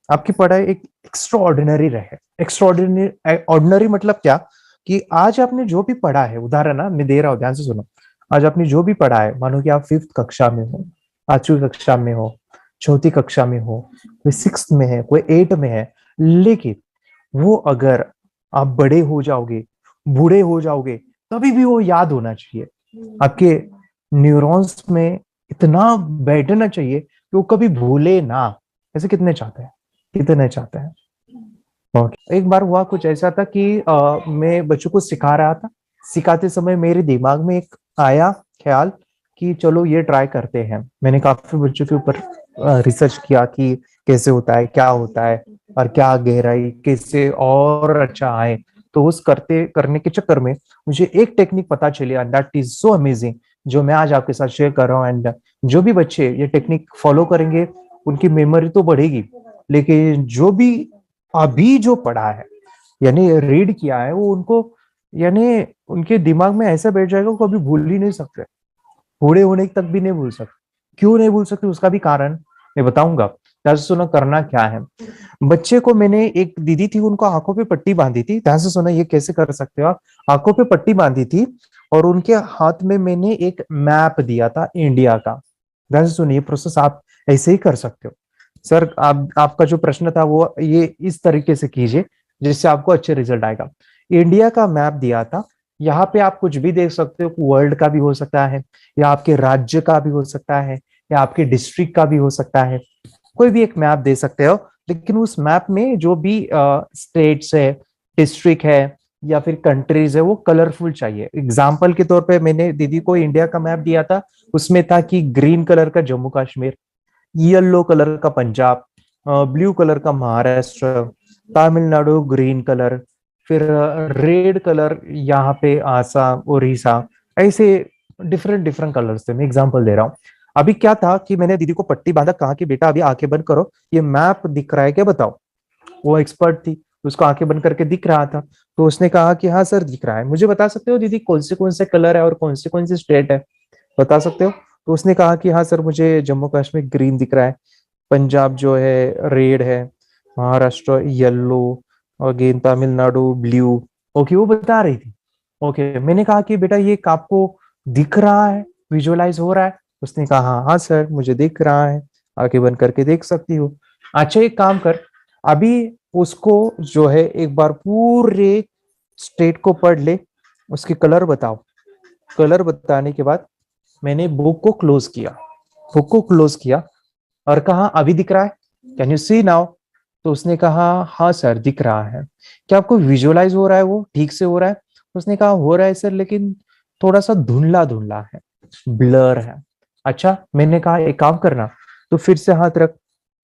आपकी पढ़ाई एक एक्स्ट्रा ऑर्डिनरी रहे। एक्स्ट्रा ऑर्डिनरी मतलब क्या, कि आज आपने जो भी पढ़ा है, उदाहरण ना मैं दे रहा हूँ, ध्यान से सुनो। आज आपने जो भी पढ़ा है, मानो कि आप फिफ्थ कक्षा में हो, पांचवी कक्षा में हो, चौथी कक्षा में हो, कोई सिक्स में है, कोई एट में है, लेकिन वो अगर आप बड़े हो जाओगे, बूढ़े हो जाओगे, तभी भी वो याद होना चाहिए। आपके न्यूरॉन्स में इतना बैठना चाहिए कि वो कभी भूले ना। ऐसे कितने चाहते हैं, कितने चाहते हैं। एक बार हुआ कुछ ऐसा था कि मैं बच्चों को सिखा रहा था। सिखाते समय मेरे दिमाग में एक आया ख्याल कि चलो ये ट्राई करते हैं। मैंने काफी बच्चों के ऊपर रिसर्च किया कि कैसे होता है, क्या होता है, और क्या गहराई कैसे और अच्छा आए। तो उस करते करने के चक्कर में मुझे एक टेक्निक पता चली, and that is so amazing, जो मैं आज आपके साथ शेयर कर रहा हूँ। एंड जो भी बच्चे ये टेक्निक फॉलो करेंगे, उनकी मेमोरी तो बढ़ेगी, लेकिन जो भी अभी जो पढ़ा है, यानी रीड किया है, वो उनको, यानी उनके दिमाग में ऐसा बैठ जाएगा, वो कभी भूल ही नहीं सकते। बूढ़े होने तक भी नहीं भूल सकते। क्यों नहीं भूल सकते, उसका भी कारण मैं बताऊंगा। ध्यान से सुनो, करना क्या है। बच्चे को मैंने, एक दीदी थी, उनको आंखों पे पट्टी बांधी थी। ध्यान से सुनो, ये कैसे कर सकते हो आप। आंखों पे पट्टी बांधी थी, और उनके हाथ में मैंने एक मैप दिया था इंडिया का। ध्यान से सुनिए, प्रोसेस आप ऐसे ही कर सकते हो। सर, आप, आपका जो प्रश्न था वो ये इस तरीके से कीजिए जिससे आपको अच्छे रिजल्ट आएगा। इंडिया का मैप दिया था। यहाँ पे आप कुछ भी देख सकते हो, वर्ल्ड का भी हो सकता है, या आपके राज्य का भी हो सकता है, या आपके डिस्ट्रिक्ट का भी हो सकता है। कोई भी एक मैप दे सकते हो, लेकिन उस मैप में जो भी स्टेट्स है, डिस्ट्रिक्ट है, या फिर कंट्रीज है, वो कलरफुल चाहिए। एग्जाम्पल के तौर पे मैंने दीदी को इंडिया का मैप दिया था। उसमें था कि ग्रीन कलर का जम्मू कश्मीर, येलो कलर का पंजाब, ब्लू कलर का महाराष्ट्र, तमिलनाडु ग्रीन कलर, फिर रेड कलर यहाँ पे आसाम, उड़ीसा, ऐसे डिफरेंट डिफरेंट कलर्स थे। मैं एग्जांपल दे रहा हूँ। अभी क्या था कि मैंने दीदी को पट्टी बांधा, कहा कि बेटा अभी आंखें बंद करो, ये मैप दिख रहा है क्या, बताओ। वो एक्सपर्ट थी, उसको आंखें बंद करके दिख रहा था। तो उसने कहा कि हाँ सर दिख रहा है। मुझे बता सकते हो दीदी कौन से कलर है और कौन से स्टेट है, बता सकते हो। तो उसने कहा कि हाँ सर, मुझे जम्मू कश्मीर ग्रीन दिख रहा है, पंजाब जो है रेड है, महाराष्ट्र येलो, और अगेन तमिलनाडु ब्लू। ओके, वो बता रही थी। ओके, मैंने कहा कि बेटा ये आपको दिख रहा है, विजुअलाइज हो रहा है। उसने कहा हाँ हाँ सर, मुझे दिख रहा है, आंखें बंद करके देख सकती हो। अच्छा, एक काम कर, अभी उसको जो है एक बार पूरे स्टेट को पढ़ ले, उसके कलर बताओ। कलर बताने के बाद मैंने बुक को क्लोज किया, बुक को क्लोज किया, और कहा अभी दिख रहा है, कैन यू सी नाउ। तो उसने कहा हाँ सर दिख रहा है। क्या आपको विजुअलाइज हो रहा है, वो ठीक से हो रहा है। उसने कहा हो रहा है सर, लेकिन थोड़ा सा धुंधला धुंधला है, ब्लर है। अच्छा, मैंने कहा एक काम करना, तो फिर से हाथ रख,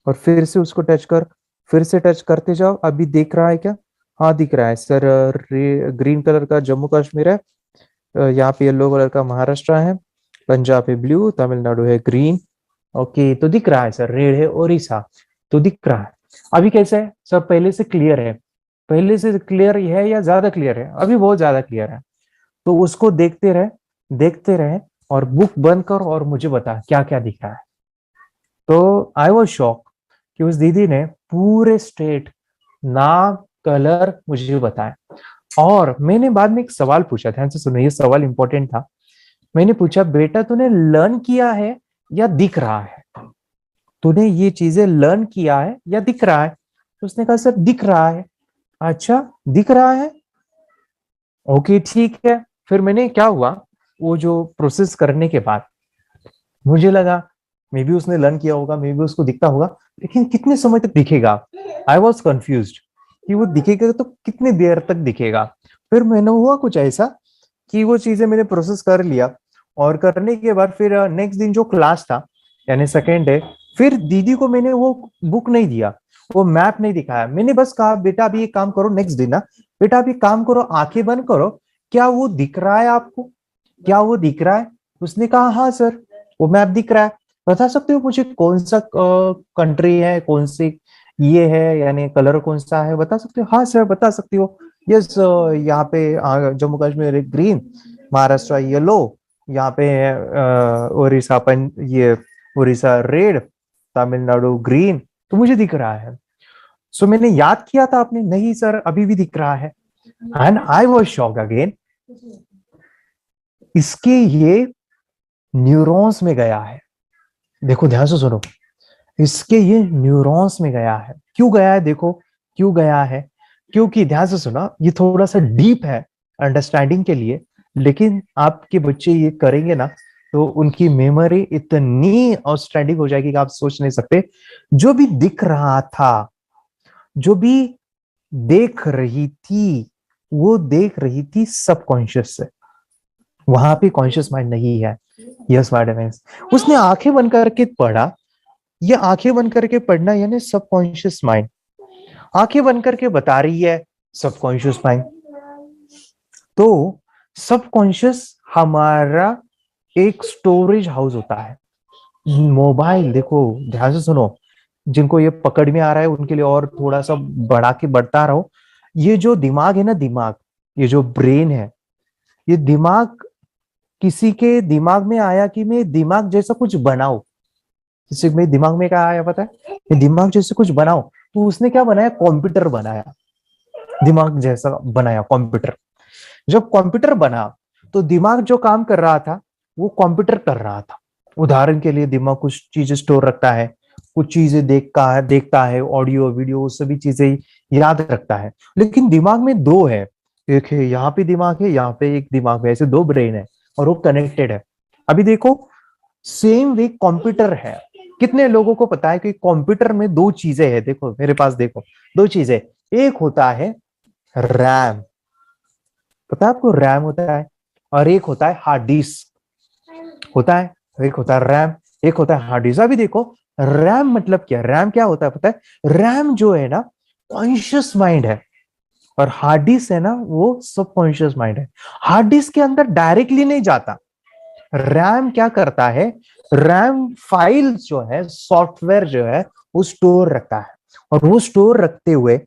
और फिर से उसको टच कर, फिर से टच करते जाओ, अभी दिख रहा है क्या। हाँ दिख रहा है सर, ग्रीन कलर का जम्मू कश्मीर है, यहाँ पे येलो कलर का महाराष्ट्र है, पंजाब है ब्लू, तमिलनाडु है ग्रीन। ओके, तो दिख रहा है सर, रेड है उड़ीसा, तो दिख रहा है। अभी कैसा है सर, पहले से क्लियर है, पहले से क्लियर है या ज्यादा क्लियर है, अभी बहुत ज्यादा क्लियर है। तो उसको देखते रहे, देखते रहे, और बुक बंद कर और मुझे बता क्या क्या दिख रहा है। तो आई वॉज शॉक कि उस दीदी ने पूरे स्टेट, नाम, कलर मुझे बताया। और मैंने बाद में एक सवाल पूछा, ध्यान से सुनो, ये सवाल इंपॉर्टेंट था। मैंने पूछा बेटा तूने लर्न किया है या दिख रहा है, तूने ये चीजें लर्न किया है या दिख रहा है। तो उसने कहा सर दिख रहा है। अच्छा, दिख रहा है, ओके ठीक है। फिर मैंने क्या हुआ, वो जो प्रोसेस करने के बाद मुझे लगा मे बी उसने लर्न किया होगा, मे बी उसको दिखता होगा, लेकिन कितने समय तक दिखेगा। आई वॉज कंफ्यूज कि वो दिखेगा तो कितनी देर तक दिखेगा। फिर मैंने हुआ कुछ ऐसा कि वो चीजें मैंने प्रोसेस कर लिया, और करने के बाद फिर नेक्स्ट दिन जो क्लास था, यानी सेकेंड डे, फिर दीदी को मैंने वो बुक नहीं दिया, वो मैप नहीं दिखाया। मैंने बस कहा बेटा अभी एक काम करो, नेक्स्ट दिन ना बेटा अभी काम करो, आंखें बंद करो, क्या वो दिख रहा है आपको, क्या वो दिख रहा है। उसने कहा हाँ सर, वो मैप दिख रहा है। बता सकते हो मुझे कौन सा कंट्री है, कौन सी ये है, यानी कलर कौन सा है, बता सकते हो। हाँ सर बता सकती हो। यस, यहाँ पे जम्मू कश्मीर ग्रीन, महाराष्ट्र येलो, यहाँ पे उड़ीसा ये उड़ीसा रेड, तमिलनाडु ग्रीन, तो मुझे दिख रहा है। सो मैंने याद किया था, आपने नहीं सर अभी भी दिख रहा है। And I was shocked again, इसके ये न्यूरॉन्स में गया है। देखो ध्यान से सुनो, इसके ये न्यूरॉन्स में गया है। क्यों गया है? देखो क्यों गया है, क्योंकि ध्यान से सुना, ये थोड़ा सा डीप है अंडरस्टैंडिंग के लिए, लेकिन आपके बच्चे ये करेंगे ना तो उनकी मेमोरी इतनी आउटस्टैंडिंग हो जाएगी कि आप सोच नहीं सकते। जो भी दिख रहा था, जो भी देख रही थी, वो देख रही थी सबकॉन्शियस से, वहां पे कॉन्शियस माइंड नहीं है। यस मैडम, उसने आंखें बंद करके पढ़ा। ये आंखें बंद करके पढ़ना यानी सबकॉन्शियस माइंड आंखें बंद करके बता रही है सबकॉन्शियस माइंड। तो सबकॉन्शियस हमारा एक स्टोरेज हाउस होता है। मोबाइल, देखो ध्यान से सुनो, जिनको ये पकड़ में आ रहा है उनके लिए और थोड़ा सा बढ़ा के बढ़ता रहो। ये जो दिमाग है ना, दिमाग, ये जो ब्रेन है, ये दिमाग किसी के दिमाग में आया कि मैं दिमाग जैसा कुछ बनाऊं। किसी में दिमाग में क्या आया पता है? ये दिमाग जैसे कुछ बनाओ, तो उसने क्या बनाया? कंप्यूटर बनाया, दिमाग जैसा बनाया कंप्यूटर। जब कंप्यूटर बना तो दिमाग जो काम कर रहा था वो कंप्यूटर कर रहा था। उदाहरण के लिए दिमाग कुछ चीजें स्टोर रखता है, कुछ चीजें देखता है, ऑडियो वीडियो सभी चीजें याद रखता है। लेकिन दिमाग में दो है, एक है यहाँ पे दिमाग है, यहाँ पे एक दिमाग है, ऐसे दो ब्रेन है और वो कनेक्टेड है। अभी देखो सेम वे कंप्यूटर है। कितने लोगों को पता है कि कंप्यूटर में दो चीजें हैं? देखो मेरे पास, देखो दो चीजें। एक होता है रैम, पता है आपको? रैम होता है। और एक होता है हार्ड डिस्क होता है। एक होता है रैम, एक होता है हार्ड डिस्क। अभी देखो रैम मतलब क्या? रैम क्या होता है पता है? रैम जो है ना कॉन्शियस माइंड है, और हार्ड डिस्क है ना वो सबकॉन्शियस माइंड है। हार्ड डिस्क के अंदर डायरेक्टली नहीं जाता। रैम क्या करता है? रैम फाइल जो है, सॉफ्टवेयर जो है, वो स्टोर रखता है। और वो स्टोर रखते हुए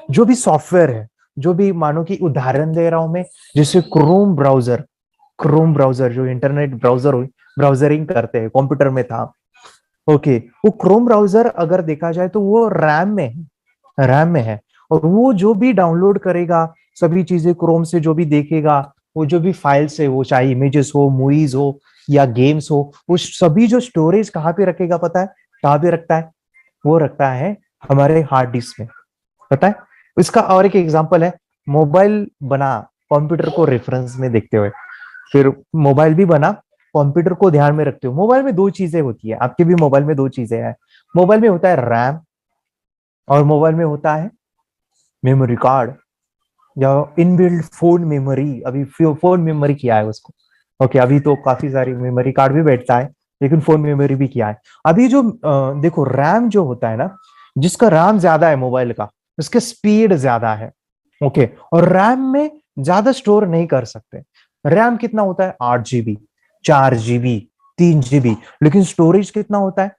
जो भी सॉफ्टवेयर है, जो भी, मानो कि उदाहरण दे रहा हूं मैं, जैसे क्रोम ब्राउजर जो इंटरनेट ब्राउजर ब्राउजरिंग करते हैं, कंप्यूटर में था। ओके, वो क्रोम ब्राउजर अगर देखा जाए तो वो रैम में है। और वो जो भी डाउनलोड करेगा, सभी चीजें क्रोम से जो भी देखेगा, वो जो भी फाइल्स है, वो चाहे इमेजेस हो, मूवीज हो या गेम्स हो, वो सभी जो स्टोरेज कहाँ पे रखेगा पता है? कहाँ पे रखता है? वो रखता है हमारे हार्ड डिस्क में, पता है? इसका और एक एग्जांपल है, मोबाइल बना कंप्यूटर को रेफरेंस में देखते हुए, फिर मोबाइल भी बना कंप्यूटर को ध्यान में रखते हो। मोबाइल में दो चीजें होती है, आपके भी मोबाइल में दो चीजें हैं। मोबाइल में होता है रैम, और मोबाइल में होता है मेमोरी कार्ड, या इनबिल्ट फोन मेमोरी। अभी फोन मेमोरी किया है उसको। ओके, अभी तो काफी सारी मेमोरी कार्ड भी बैठता है, लेकिन फोन मेमोरी भी किया है। अभी जो देखो रैम जो होता है ना, जिसका रैम ज्यादा है मोबाइल का, उसके स्पीड ज्यादा है। ओके, और रैम में ज्यादा स्टोर नहीं कर सकते। रैम कितना होता है? 8 GB, 4 GB, 3 GB। लेकिन स्टोरेज कितना होता है?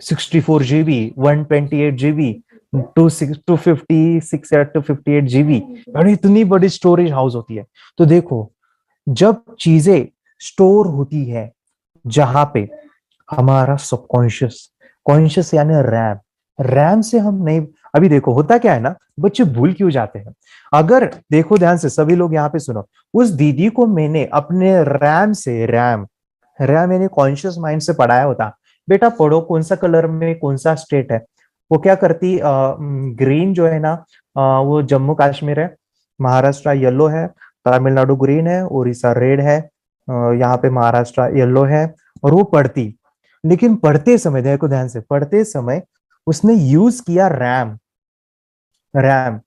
64 GB, 128 GB, 256 या 258 GB। यानी इतनी बड़ी स्टोरेज हाउस होती है। तो देखो, जब चीजें स्टोर होती है जहां पे हमारा सबकॉन्शियस, कॉन्शियस यानी रैम, रैम से हम नहीं। अभी देखो होता क्या है ना, बच्चे भूल क्यों जाते हैं? अगर देखो ध्यान से, सभी लोग यहाँ पे सुनो, उस दीदी को मैंने अपने रैम से, रैम रैम मैंने कॉन्शियस माइंड से पढ़ाया होता, बेटा पढ़ो कौन सा कलर में कौन सा स्टेट है। वो क्या करती, ग्रीन जो है ना, वो जम्मू कश्मीर है, महाराष्ट्र येलो है, तमिलनाडु ग्रीन है, उड़ीसा रेड है, यहाँ पे महाराष्ट्र येलो है। और वो पढ़ती, लेकिन पढ़ते समय, देखो ध्यान से, पढ़ते समय उसने यूज किया रैम। रैम,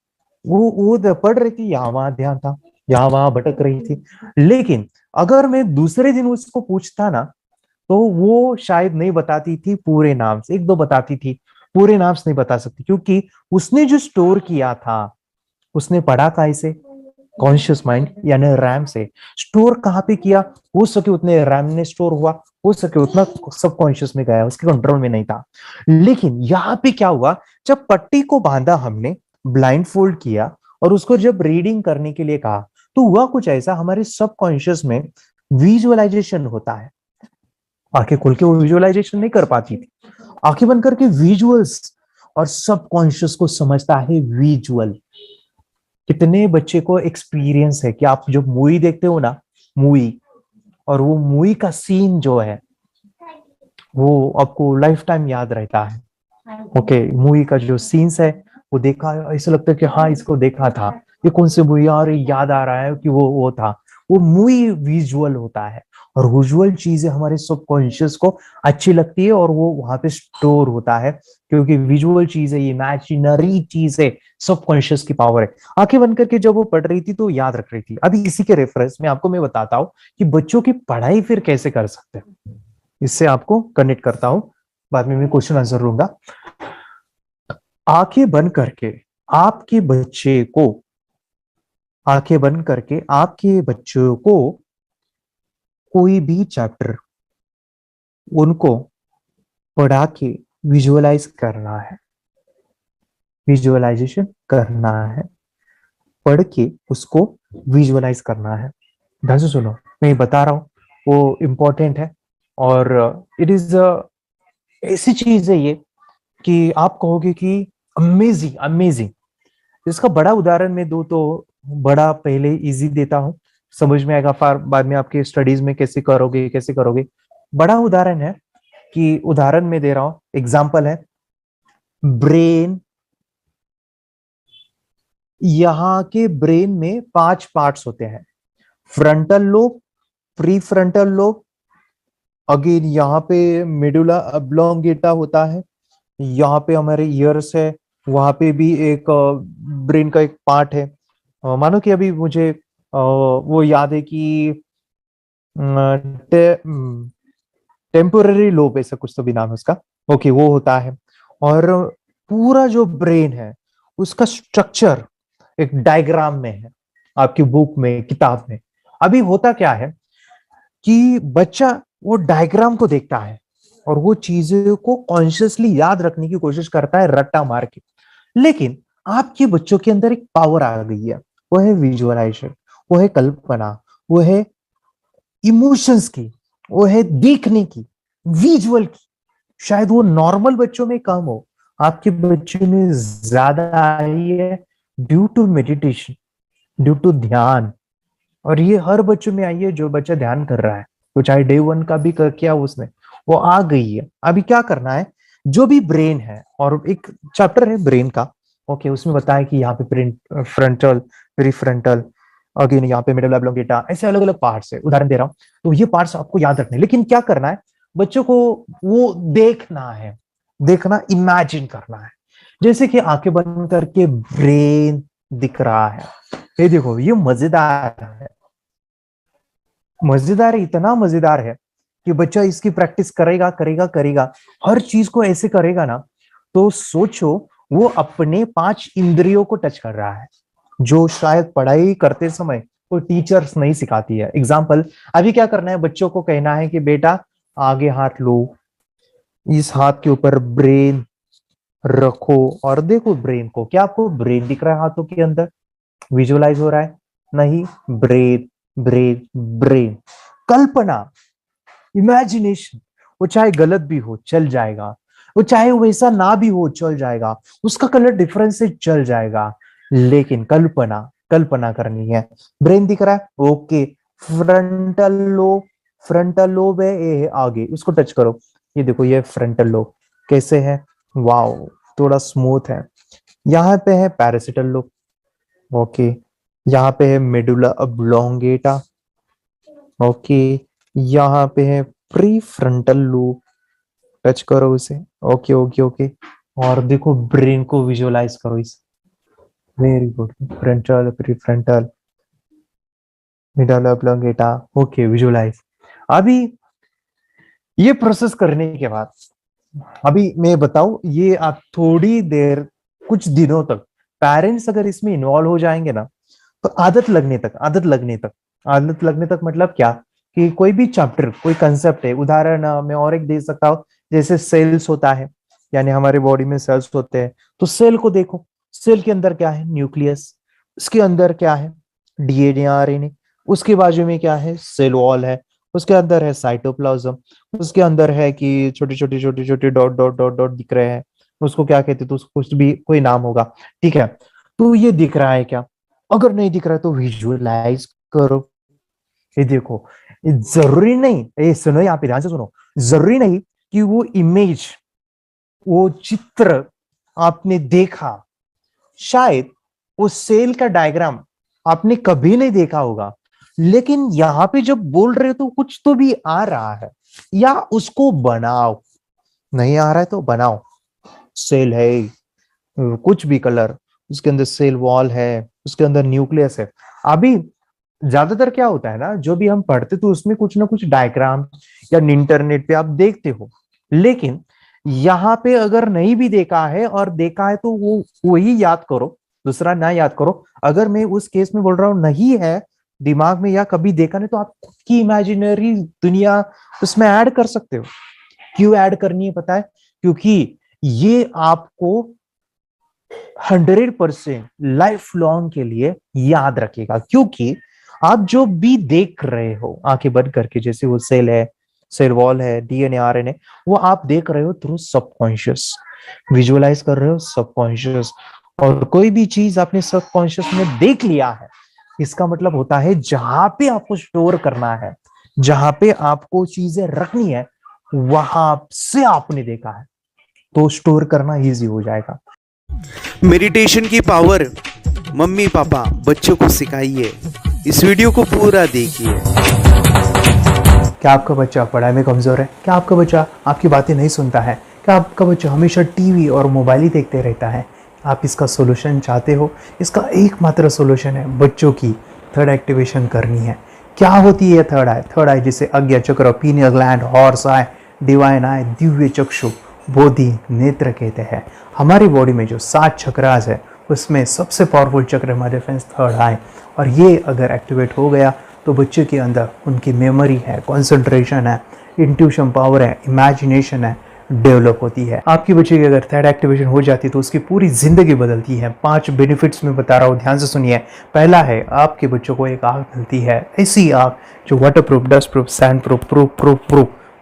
वो पढ़ रही थी, यहाँ वहां ध्यान था, यहाँ वहां भटक रही थी। लेकिन अगर मैं दूसरे दिन उसको पूछता ना, तो वो शायद नहीं बताती थी पूरे नाम से, एक दो बताती थी, पूरे नाम से नहीं बता सकती, क्योंकि उसने जो स्टोर किया था, उसने पढ़ा था इसे कॉन्शियस माइंड यानी रैम से। स्टोर कहाँ पे किया? हो सके उतने रैम ने स्टोर हुआ, हो सके उतना सबकॉन्शियस में गया, उसके कंट्रोल में नहीं था। लेकिन यहाँ पे क्या हुआ, जब पट्टी को बांधा हमने, ब्लाइंड फोल्ड किया, और उसको जब रीडिंग करने के लिए कहा, तो हुआ कुछ ऐसा, हमारे सबकॉन्शियस में विजुअलाइजेशन होता है। आंखें खोल के वो विजुअलाइजेशन नहीं कर पाती थी, आंखें बंद करके विजुअल्स, और सबकॉन्शियस को समझता है विजुअल। कितने बच्चे को एक्सपीरियंस है कि आप जब मूवी देखते हो ना, मूवी, और वो मूवी का सीन जो है वो आपको लाइफ टाइम याद रहता है। ओके, मूवी का जो सीन्स है वो देखा है, ऐसा लगता है कि हाँ इसको देखा था, ये कौन सी मूवी, और याद आ रहा है कि वो था। वो मूवी विजुअल होता है, और विजुअल चीजें हमारे सबकॉन्शियस को अच्छी लगती है और वो वहां पे स्टोर होता है, क्योंकि विजुअल चीज है, इमेजिनरी चीज है, सबकॉन्शियस की पावर है। आंखें बंद करके जब वो पढ़ रही थी तो याद रख रही थी। अभी इसी के रेफरेंस में आपको मैं बताता हूँ कि बच्चों की पढ़ाई फिर कैसे कर सकते हैं, इससे आपको कनेक्ट करता हूँ, बाद में मैं क्वेश्चन आंसर लूंगा। आंखें बंद करके आपके बच्चे को आंखें बंद करके आपके बच्चों को कोई भी चैप्टर उनको पढ़ा के विजुअलाइज करना है, विजुअलाइजेशन करना है, पढ़ के उसको विजुअलाइज करना है। ध्यान से सुनो, मैं बता रहा हूँ, वो इम्पोर्टेंट है। और इट इज ऐसी चीज है ये कि आप कहोगे कि अमेजिंग अमेजिंग। इसका बड़ा उदाहरण मैं दूं तो बड़ा पहले इजी देता हूं, समझ में आएगा, फिर बाद में आपके स्टडीज में कैसे करोगे कैसे करोगे। बड़ा उदाहरण है कि उदाहरण में दे रहा हूं, एग्जाम्पल है ब्रेन। यहाँ के ब्रेन में 5 पार्ट्स होते हैं, frontal lobe, pre frontal lobe, again यहाँ पे मेडुला ऑब्लोंगेटा होता है, यहाँ पे हमारे ईयर्स है, वहां पे भी एक ब्रेन का एक पार्ट है। मानो कि अभी मुझे वो याद है कि टेम्पोररी लोब ऐसा कुछ तो भी नाम है उसका। ओके, वो होता है। और पूरा जो ब्रेन है उसका स्ट्रक्चर एक डायग्राम में है, आपकी बुक में, किताब में। अभी होता क्या है कि बच्चा वो डायग्राम को देखता है और वो चीजों को कॉन्शियसली याद रखने की कोशिश करता है रट्टा मार के। लेकिन आपके बच्चों के अंदर एक पावर आ गई है, वो है विजुअलाइजेशन, वो है कल्पना, वो है इमोशंस की, वो है देखने की, विजुअल की। शायद वो नॉर्मल बच्चों में कम हो, आपके बच्चों में ज्यादा आई है, due to meditation, due to ध्यान। और ये हर बच्चों में आई है जो बच्चा ध्यान कर रहा है, तो चाहे डे 1 का भी कर किया उसने, वो आ गई है। अभी क्या करना है, जो भी ब्रेन है, और एक चैप्टर है ब्रेन का, ओके, उसमें बताया कि यहाँ पे फ्रंटल, प्रीफ्रंटल, अगेन यहाँ पे मिडल ऑब्लोंगेटा, ऐसे अलग अलग पार्ट्स है, उदाहरण दे रहा हूँ। तो ये पार्ट्स आपको याद रखने, लेकिन क्या करना है, बच्चों को वो देखना है, देखना, इमेजिन करना है। जैसे कि आंखें बंद करके ब्रेन दिख रहा है, ये देखो, ये मजेदार है, मजेदार है, इतना मजेदार है कि बच्चा इसकी प्रैक्टिस करेगा करेगा करेगा, हर चीज को ऐसे करेगा ना, तो सोचो वो अपने 5 इंद्रियों को टच कर रहा है, जो शायद पढ़ाई करते समय कोई टीचर्स नहीं सिखाती है। एग्जाम्पल, अभी क्या करना है, बच्चों को कहना है कि बेटा आगे हाथ लो, इस हाथ के ऊपर ब्रेन रखो और देखो ब्रेन को, क्या आपको ब्रेन दिख रहा है हाथों के अंदर, विजुअलाइज हो रहा है? नहीं, ब्रेन ब्रेन ब्रेन, कल्पना, इमेजिनेशन। वो चाहे गलत भी हो चल जाएगा, वो चाहे वैसा ना भी हो चल जाएगा, उसका कलर डिफरेंस से चल जाएगा, लेकिन कल्पना, कल्पना करनी है। ब्रेन दिख रहा है, okay, frontal lobe, frontal lobe है, ये है आगे, उसको टच करो, ये देखो, ये फ्रंटल लोब कैसे है, वाओ, थोड़ा स्मूथ है। यहाँ पे है पैरासिटल लोब, ओके, यहाँ पे है मेडुला ऑब्लोंगेटा, ओके, यहाँ पे है प्री फ्रंटल लूप, टच करो उसे, ओके ओके ओके, और देखो ब्रेन को विजुअलाइज करो इस, very good, frontal, pre frontal, medulla oblongata, okay, visualise. अभी ये प्रोसेस करने के बाद, अभी मैं बताऊं, ये आप थोड़ी देर, कुछ दिनों तक पेरेंट्स अगर इसमें इन्वॉल्व हो जाएंगे ना, तो आदत लगने तक, आदत लगने तक, आदत लगने तक मतलब क्या, कि कोई भी चैप्टर, कोई कंसेप्ट है, उदाहरण मैं और एक दे सकता हूँ, जैसे सेल्स होता है, यानी हमारे बॉडी में सेल्स होते हैं, तो सेल को देखो, सेल के अंदर क्या है, न्यूक्लियस, उसके अंदर क्या है, डीएनए आरएनए, उसके बाजू में क्या है, सेल वॉल है, उसके अंदर है साइटोप्लाज्म, उसके अंदर है कि छोटे छोटे छोटे छोटे डॉट डॉट डॉट डॉट दिख रहे हैं, उसको क्या कहते, तो उसको कुछ भी कोई नाम होगा, ठीक है। तो ये दिख रहा है क्या? अगर नहीं दिख रहा है तो विजुअलाइज करो। ये देखो, ये जरूरी नहीं, ये सुनो, यहाँ पे ध्यान से सुनो, जरूरी नहीं कि वो इमेज, वो चित्र आपने देखा, शायद वो सेल का डायग्राम आपने कभी नहीं देखा होगा, लेकिन यहाँ पे जब बोल रहे हो तो कुछ तो भी आ रहा है, या उसको बनाओ। नहीं आ रहा है तो बनाओ। सेल है, कुछ भी कलर, उसके अंदर सेल वॉल है, उसके अंदर न्यूक्लियस है। अभी ज्यादातर क्या होता है ना, जो भी हम पढ़ते तो उसमें कुछ ना कुछ डायग्राम या इंटरनेट पे आप देखते हो, लेकिन यहाँ पे अगर नहीं भी देखा है और देखा है तो वो वही याद करो, दूसरा ना याद करो। अगर मैं उस केस में बोल रहा हूँ नहीं है दिमाग में या कभी देखा नहीं, तो आप खुद की इमेजिनरी दुनिया उसमें ऐड कर सकते हो। क्यों ऐड करनी है पता है? क्योंकि ये आपको 100% लाइफ लॉन्ग के लिए याद रखेगा। क्योंकि आप जो भी देख रहे हो आंखें बंद करके, जैसे वो सेल है, सेल वॉल है, डीएनए आरएनए, वो आप देख रहे हो थ्रू सबकॉन्शियस, विजुअलाइज कर रहे हो सबकॉन्शियस। और कोई भी चीज आपने सबकॉन्शियस में देख लिया है, इसका मतलब होता है जहां पे आपको स्टोर करना है, जहां पे आपको चीजें रखनी है, वहां से आपने देखा है, तो स्टोर करना इजी हो जाएगा। मेडिटेशन की पावर मम्मी पापा बच्चों को सिखाइए। इस वीडियो को पूरा देखिए। क्या आपका बच्चा पढ़ाई में कमजोर है? क्या आपका बच्चा आपकी बातें नहीं सुनता है? क्या आपका बच्चा हमेशा टीवी और मोबाइल ही देखते रहता है? आप इसका सोल्यूशन चाहते हो? इसका एकमात्र सोल्यूशन है बच्चों की थर्ड एक्टिवेशन करनी है। क्या होती है थर्ड आई? थर्ड आई जिसे आज्ञा चक्र, pineal gland, horse eye, divine eye, दिव्य चक्षु, बोधि नेत्र कहते हैं। हमारी बॉडी में जो 7 चक्रास है उसमें सबसे पावरफुल चक्र हमारे फ्रेंड्स थर्ड आई। और ये अगर एक्टिवेट हो गया तो बच्चे के अंदर उनकी मेमोरी है, कंसंट्रेशन है, इंट्यूशन पावर है, इमेजिनेशन है, डेवलप होती है। आपकी बच्चे की अगर थर्ड एक्टिवेशन हो जाती है तो उसकी पूरी जिंदगी बदलती है। 5 बेनिफिट्स में बता रहा हूँ, ध्यान से सुनिए। पहला है, आपके बच्चों को एक आँख मिलती है, ऐसी आँख जो waterproof, dustproof, sandproof,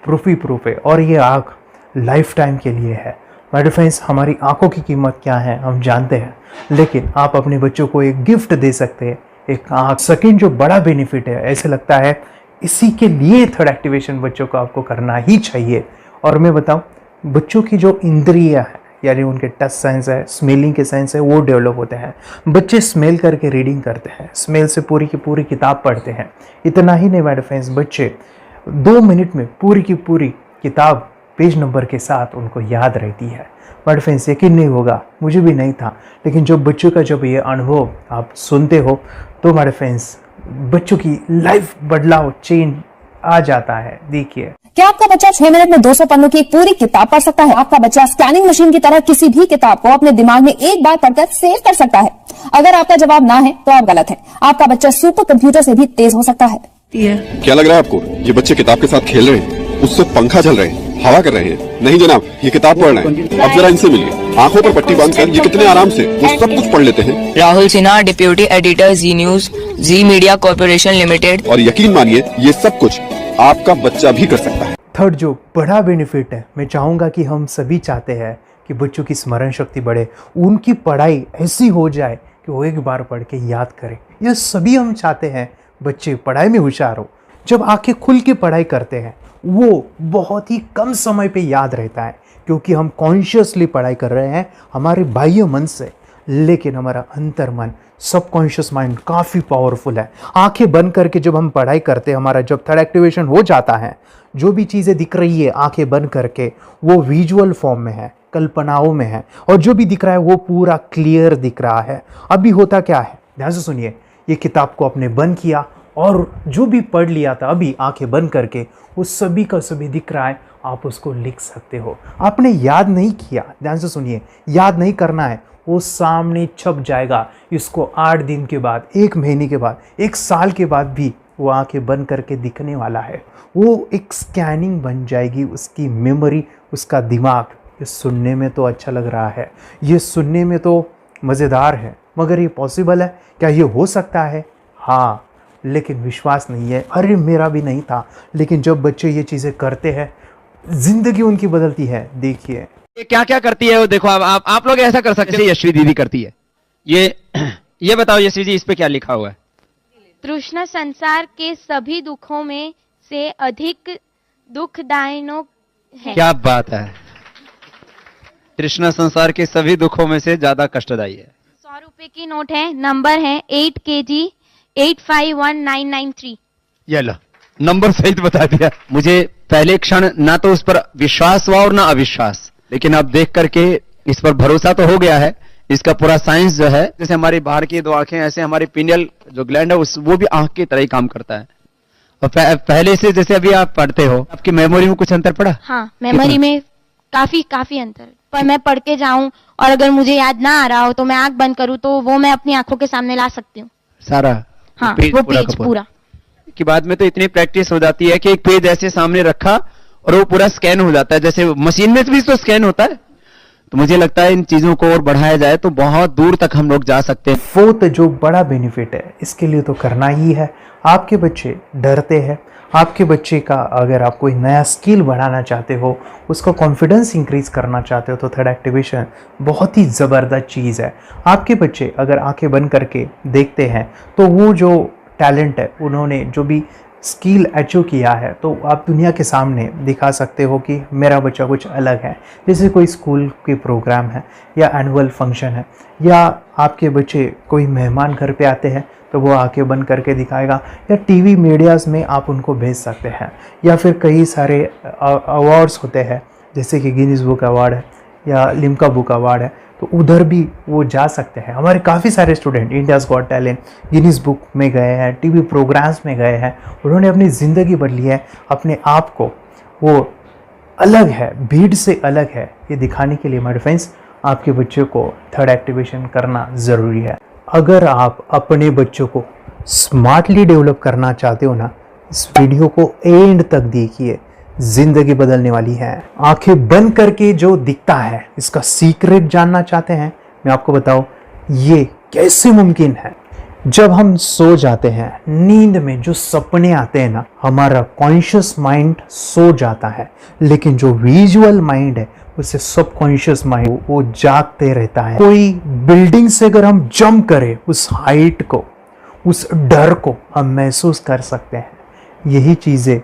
proof ही प्रूफ है। और ये आँख लाइफ टाइम के लिए है। माय डियर फ्रेंड्स, हमारी आंखों की कीमत क्या है हम जानते हैं, लेकिन आप अपने बच्चों को एक गिफ्ट दे सकते हैं, एक आंख। सेकंड जो बड़ा बेनिफिट है, ऐसे लगता है इसी के लिए थर्ड एक्टिवेशन बच्चों को आपको करना ही चाहिए। और मैं बताऊं, बच्चों की जो इंद्रियां है, यानी उनके टच सेंस है, स्मेलिंग के सेंस है, वो डेवलप होते हैं। बच्चे स्मेल करके रीडिंग करते हैं, स्मेल से पूरी की पूरी किताब पढ़ते हैं। इतना ही नहीं माय डियर फ्रेंड्स, बच्चे 2 मिनट में पूरी की पूरी किताब पेज नंबर के साथ उनको याद रहती है। बट फ्रेंड्स, यकीन नहीं होगा, मुझे भी नहीं था, लेकिन जब बच्चों का जब ये अनुभव आप सुनते हो तो हमारे फ्रेंड्स बच्चों की लाइफ बदलाव, चेंज आ जाता है। देखिए, क्या आपका बच्चा 6 मिनट में 200 पन्नों की एक पूरी किताब पढ़ सकता है? आपका बच्चा स्कैनिंग मशीन की तरह किसी भी किताब को अपने दिमाग में एक बार पढ़कर सेव कर सकता है? अगर आपका जवाब ना है तो आप गलत हैं। आपका बच्चा सुपर कंप्यूटर से भी तेज हो सकता है। क्या लग रहा है आपको? ये बच्चे किताब के साथ खेल रहे हैं, उससे पंखा चल रहे हैं, हवा कर रहे हैं? नहीं जनाब, ये किताब पढ़ रहे हैं। अब जरा इनसे मिलिए। आंखों पर पट्टी बांधकर ये कितने आराम से वो सब कुछ पढ़ लेते हैं। राहुल सिन्हा, डिप्यूटी एडिटर, जी न्यूज, जी मीडिया कॉर्पोरेशन लिमिटेड। और यकीन मानिए, ये सब कुछ आपका बच्चा भी कर सकता है। थर्ड जो बड़ा बेनिफिट है, मैं चाहूंगा कि हम सभी चाहते हैं कि बच्चों की स्मरण शक्ति बढ़े, उनकी पढ़ाई ऐसी हो जाए कि वो एक बार पढ़ के याद करें। यह सभी हम चाहते हैं, बच्चे पढ़ाई में होशियार हो। जब आंखें खुल के पढ़ाई करते हैं, वो बहुत ही कम समय पे याद रहता है, क्योंकि हम कॉन्शियसली पढ़ाई कर रहे हैं हमारे बाह्य मन से, लेकिन हमारा अंतर मन, सबकॉन्शियस माइंड काफ़ी पावरफुल है। आंखें बंद करके जब हम पढ़ाई करते हैं, हमारा जब थर्ड एक्टिवेशन हो जाता है, जो भी चीज़ें दिख रही है आंखें बंद करके, वो विजुअल फॉर्म में है, कल्पनाओं में है, और जो भी दिख रहा है वो पूरा क्लियर दिख रहा है। अभी होता क्या है, ध्यान से सुनिए। ये किताब को आपने बंद किया और जो भी पढ़ लिया था, अभी आंखें बंद करके वो सभी का सभी दिख रहा है, आप उसको लिख सकते हो। आपने याद नहीं किया, ध्यान से सुनिए, याद नहीं करना है, वो सामने छप जाएगा। इसको 8 दिन के बाद, 1 महीने के बाद, 1 साल के बाद भी वो आंखें बंद करके दिखने वाला है। वो एक स्कैनिंग बन जाएगी, उसकी मेमोरी, उसका दिमाग। ये सुनने में तो अच्छा लग रहा है, ये सुनने में तो मज़ेदार है, मगर ये पॉसिबल है क्या? ये हो सकता है, हाँ, लेकिन विश्वास नहीं है। अरे मेरा भी नहीं था, लेकिन जब बच्चे ये चीज़ें करते हैं, ज़िंदगी उनकी बदलती है। देखिए, ये क्या क्या करती है वो देखो, आप लोग ऐसा कर सकते हैं, यशवी दीदी करती है। ये बताओ यशवी जी, इस पे क्या लिखा हुआ है? तृष्णा संसार के सभी दुखों में से अधिक दुखदायिनो है। क्या बात है, तृष्णा संसार के सभी दुखों में से ज्यादा कष्टदायी है। 100 रुपए की नोट है, नंबर है 8 kg 851993। ये लो, नंबर सहित बता दिया। मुझे पहले क्षण ना तो उस पर विश्वास हुआ और ना अविश्वास, लेकिन अब देख करके इस पर भरोसा तो हो गया है। इसका पूरा साइंस जो है, जैसे हमारी बाहर की दो आंखें, ऐसे हमारी पिनियल जो ग्लैंड है वो भी आंख की तरह ही काम करता है। और पहले से जैसे अभी आप पढ़ते हो, आपकी मेमोरी में कुछ अंतर पड़ा? हाँ, मेमोरी में काफी अंतर। पर मैं पढ़ के जाऊं और अगर मुझे याद ना आ रहा हो तो मैं आंख बंद करूं तो वो मैं अपनी आंखों के सामने ला सकती हूँ सारा। हाँ, पेज वो पूरा पेज का पूरा। कि बाद में तो इतनी प्रैक्टिस हो जाती है कि एक पेज ऐसे सामने रखा और वो पूरा स्कैन हो जाता है, जैसे मशीन में भी तो स्कैन होता है। तो मुझे लगता है इन चीजों को और बढ़ाया जाए तो बहुत दूर तक हम लोग जा सकते हैं। फोर्थ जो बड़ा बेनिफिट है, इसके लिए तो करना ही है। आपके बच्चे डरते हैं, आपके बच्चे का अगर आप कोई नया स्किल बढ़ाना चाहते हो, उसका कॉन्फिडेंस इंक्रीज करना चाहते हो, तो थर्ड एक्टिवेशन बहुत ही ज़बरदस्त चीज़ है। आपके बच्चे अगर आंखें बंद करके देखते हैं तो वो जो टैलेंट है, उन्होंने जो भी स्किल अचीव किया है, तो आप दुनिया के सामने दिखा सकते हो कि मेरा बच्चा कुछ अलग है। जैसे कोई स्कूल के प्रोग्राम है या एनुअल फंक्शन है, या आपके बच्चे कोई मेहमान घर पे आते हैं तो वो आंखें बंद करके दिखाएगा, या टीवी मीडियाज़ में आप उनको भेज सकते हैं, या फिर कई सारे अवार्ड्स होते हैं जैसे कि गिनीज बुक अवार्ड है या लिम्का बुक अवार्ड है, तो उधर भी वो जा सकते हैं। हमारे काफ़ी सारे student India's got talent, Guinness book में गए हैं, टीवी प्रोग्राम्स में गए हैं, उन्होंने अपनी ज़िंदगी बदली है, अपने आप को वो अलग है, भीड़ से अलग है, ये दिखाने के लिए मेरे फ्रेंड्स आपके बच्चों को थर्ड एक्टिवेशन करना ज़रूरी है। अगर आप अपने बच्चों को स्मार्टली डेवलप करना चाहते हो ना, इस वीडियो को एंड तक देखिए, जिंदगी बदलने वाली है। आंखें बंद करके जो दिखता है, इसका सीक्रेट जानना चाहते हैं, मैं आपको बताऊं ये कैसे मुमकिन है। जब हम सो जाते हैं, नींद में जो सपने आते हैं ना, हमारा कॉन्शियस माइंड सो जाता है, लेकिन जो विजुअल माइंड है, उससे सबकॉन्शियस माइंड वो जागते रहता है। कोई बिल्डिंग से अगर हम जंप करें, उस हाइट को, उस डर को हम महसूस कर सकते हैं। यही चीज़ें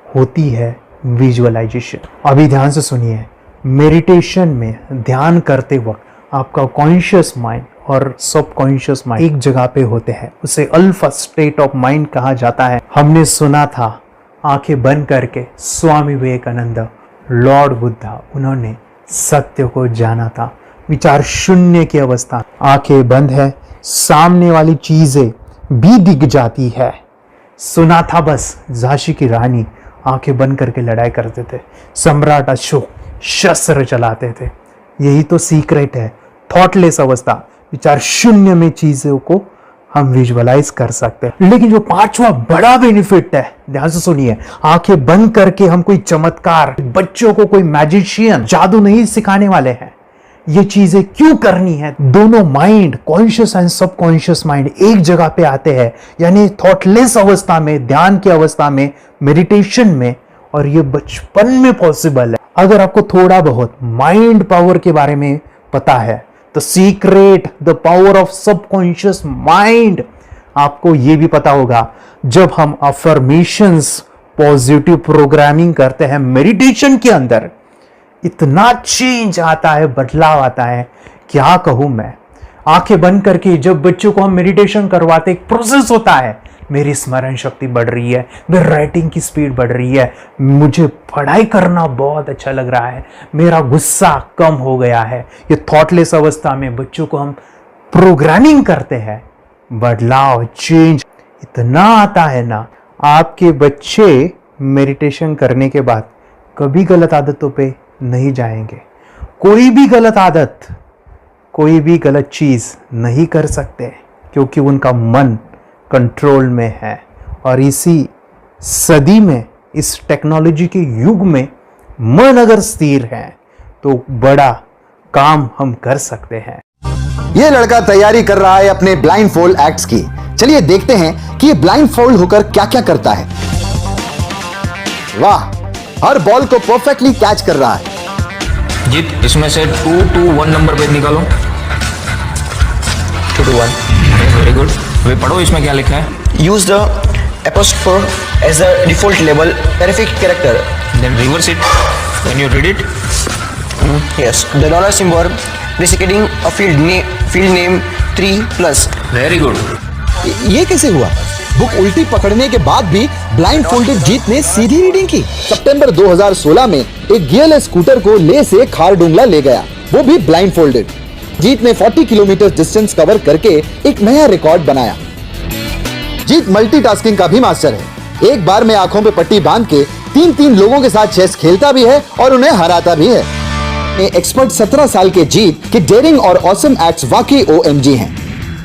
होती है विजुअलाइजेशन। अभी ध्यान से सुनिए, मेडिटेशन में ध्यान करते वक्त आपका कॉन्शियस माइंड और सबकॉन्शियस माइंड एक जगह पे होते हैं, उसे अल्फा स्टेट ऑफ माइंड कहा जाता है। हमने सुना था आंखें बंद करके स्वामी विवेकानंद, लॉर्ड बुद्धा, उन्होंने सत्य को जाना था। विचार शून्य की अवस्था, आंखें बंद है, सामने वाली चीजें भी दिख जाती है। सुना था बस, झांसी की रानी आंखें बंद करके लड़ाई करते थे, सम्राट अशोक शस्त्र चलाते थे। यही तो सीक्रेट है, थॉटलेस अवस्था, विचार शून्य में चीजों को हम विजुअलाइज कर सकते हैं। लेकिन जो पांचवा बड़ा बेनिफिट है, ध्यान से सुनिए, आंखें बंद करके हम कोई चमत्कार, बच्चों को कोई मैजिशियन जादू नहीं सिखाने वाले हैं। ये चीजें क्यों करनी है? दोनों mind, conscious and subconscious mind एक जगह पे आते हैं, यानी थॉटलेस अवस्था में, ध्यान की अवस्था में, मेडिटेशन में, और ये बचपन में पॉसिबल है। अगर आपको थोड़ा बहुत माइंड पावर के बारे में पता है, the secret, the power of subconscious mind, आपको ये भी पता होगा, जब हम अफर्मेशंस, पॉजिटिव प्रोग्रामिंग करते हैं मेडिटेशन के अंदर, इतना चेंज आता है, बदलाव आता है, क्या कहूं मैं। आंखें बंद करके जब बच्चों को हम मेडिटेशन करवाते, एक प्रोसेस होता है, मेरी स्मरण शक्ति बढ़ रही है, मेरी राइटिंग की स्पीड बढ़ रही है, मुझे पढ़ाई करना बहुत अच्छा लग रहा है, मेरा गुस्सा कम हो गया है। ये थॉटलेस अवस्था में बच्चों को हम प्रोग्रामिंग करते हैं, बदलाव, चेंज इतना आता है ना। आपके बच्चे मेडिटेशन करने के बाद कभी गलत आदतों पे नहीं जाएंगे। कोई भी गलत आदत, कोई भी गलत चीज नहीं कर सकते, क्योंकि उनका मन कंट्रोल में है। और इसी सदी में, इस टेक्नोलॉजी के युग में, मन अगर स्थिर है तो बड़ा काम हम कर सकते हैं। ये लड़का तैयारी कर रहा है अपने ब्लाइंड फोल्ड एक्ट्स की। चलिए देखते हैं कि ये ब्लाइंड फोल्ड होकर क्या क्या करता है। वाह, हर बॉल को परफेक्टली कैच कर रहा है। जीत इसमें से 2 to 1 नंबर पेज निकालो। 2 to 1। Very good. अभी पढ़ो इसमें क्या लिखा है। Use the apostrophe as a default label terrific character. Then reverse it when you read it. Yes. The dollar symbol preceding a field name 3+. Very good. ये कैसे हुआ? बुक उल्टी पकड़ने के बाद भी ब्लाइंड फोल्डेड जीत ने सीधी रीडिंग की। सितंबर 2016 में एक गियरलेस स्कूटर को ले से खारडुंगला ले गया, वो भी ब्लाइंड फोल्डेड। जीत ने 40 किलोमीटर डिस्टेंस कवर करके एक नया रिकॉर्ड बनाया। जीत मल्टीटास्किंग का भी मास्टर है। एक बार में आंखों पे पट्टी बांध के 3-3 लोगों के साथ चेस खेलता भी है और उन्हें हराता भी है। एक्सपर्ट 17 साल के जीत के डेयरिंग और ऑसम एक्ट्स वाकई OMG हैं।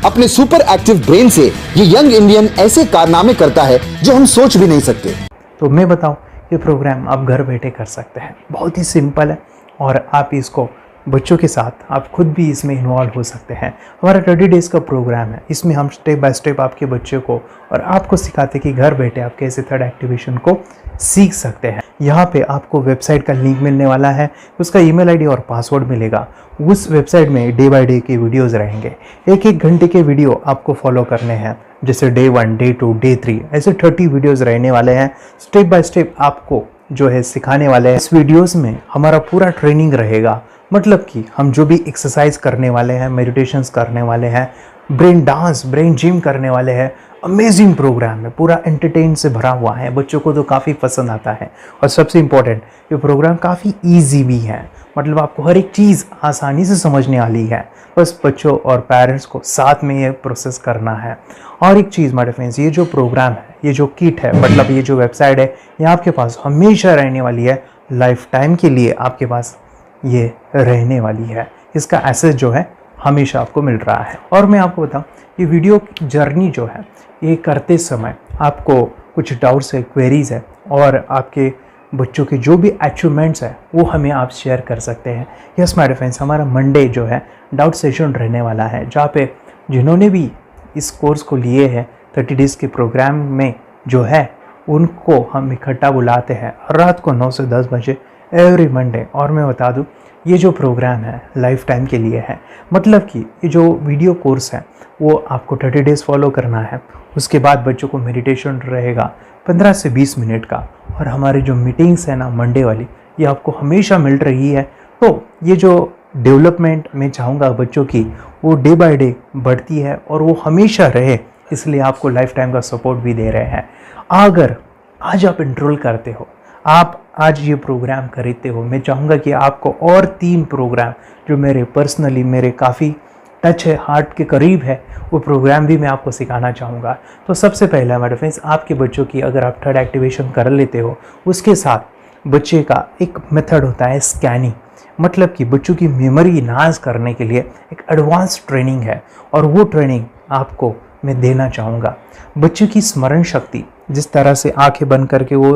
अपने सुपर एक्टिव ब्रेन से ये यंग इंडियन ऐसे कारनामे करता है जो हम सोच भी नहीं सकते। तो मैं बताऊं, ये प्रोग्राम आप घर बैठे कर सकते हैं, बहुत ही सिंपल है और आप इसको बच्चों के साथ आप खुद भी इसमें इन्वॉल्व हो सकते हैं। हमारा 30 डेज़ का प्रोग्राम है, इसमें हम स्टेप बाय स्टेप आपके बच्चे को और आपको सिखाते कि घर बैठे आप कैसे थर्ड एक्टिवेशन को सीख सकते हैं। यहाँ पे आपको वेबसाइट का लिंक मिलने वाला है, उसका ईमेल आईडी और पासवर्ड मिलेगा। उस वेबसाइट में डे बाय डे के वीडियोस रहेंगे, 1-1 घंटे के वीडियो आपको फॉलो करने हैं, जैसे डे 1, डे 2, डे 3 ऐसे 30 वीडियोस रहने वाले हैं। स्टेप बाय स्टेप आपको जो है सिखाने वाले हैं। इस वीडियोस में हमारा पूरा ट्रेनिंग रहेगा, मतलब कि हम जो भी एक्सरसाइज करने वाले हैं, मेडिटेशंस करने वाले हैं, ब्रेन डांस, ब्रेन जिम करने वाले हैं। अमेजिंग प्रोग्राम है, पूरा एंटरटेन से भरा हुआ है, बच्चों को तो काफ़ी पसंद आता है। और सबसे इम्पोर्टेंट, ये प्रोग्राम काफ़ी ईजी भी है, मतलब आपको हर एक चीज़ आसानी से समझने वाली है। बस बच्चों और पेरेंट्स को साथ में ये प्रोसेस करना है। और एक चीज़ माय फ्रेंड्स, ये जो प्रोग्राम है, ये जो किट है, मतलब ये जो वेबसाइट है, ये आपके पास हमेशा रहने वाली है, लाइफ टाइम के लिए आपके पास ये रहने वाली है। इसका एक्सेस जो है हमेशा आपको मिल रहा है। और मैं आपको बताऊं, ये वीडियो जर्नी जो है, ये करते समय आपको कुछ डाउट्स है, क्वेरीज है और आपके बच्चों के जो भी अचीवमेंट्स है वो हमें आप शेयर कर सकते हैं। यस माय फ्रेंड्स, हमारा मंडे जो है डाउट सेशन रहने वाला है, जहाँ पे जिन्होंने भी इस कोर्स को लिए हैं 30 डेज़ के प्रोग्राम में जो है, उनको हम इकट्ठा बुलाते हैं रात को 9 से 10 बजे एवरी मंडे। और मैं बता दूं, ये जो प्रोग्राम है लाइफ टाइम के लिए है, मतलब कि ये जो वीडियो कोर्स है वो आपको 30 डेज़ फॉलो करना है। उसके बाद बच्चों को मेडिटेशन रहेगा 15 से 20 मिनट का, और हमारी जो मीटिंग्स है ना मंडे वाली, ये आपको हमेशा मिल रही है। तो ये जो डेवलपमेंट मैं चाहूँगा बच्चों की, वो डे बाय डे बढ़ती है और वो हमेशा रहे, इसलिए आपको लाइफ टाइम का सपोर्ट भी दे रहे हैं। अगर आज आप एनरोल करते हो, आप आज ये प्रोग्राम खरीदते हो, मैं चाहूँगा कि आपको और 3 प्रोग्राम जो मेरे पर्सनली मेरे काफ़ी टच है, हार्ट के करीब है, वो प्रोग्राम भी मैं आपको सिखाना चाहूँगा। तो सबसे पहला मेरे फ्रेंड्स, आपके बच्चों की अगर आप थर्ड एक्टिवेशन कर लेते हो, उसके साथ बच्चे का एक मेथड होता है स्कैनिंग, मतलब कि बच्चों की मेमोरी इन्हांस करने के लिए एक एडवांस ट्रेनिंग है, और वो ट्रेनिंग आपको मैं देना चाहूँगा। बच्चों की स्मरण शक्ति, जिस तरह से आंखें बंद करके वो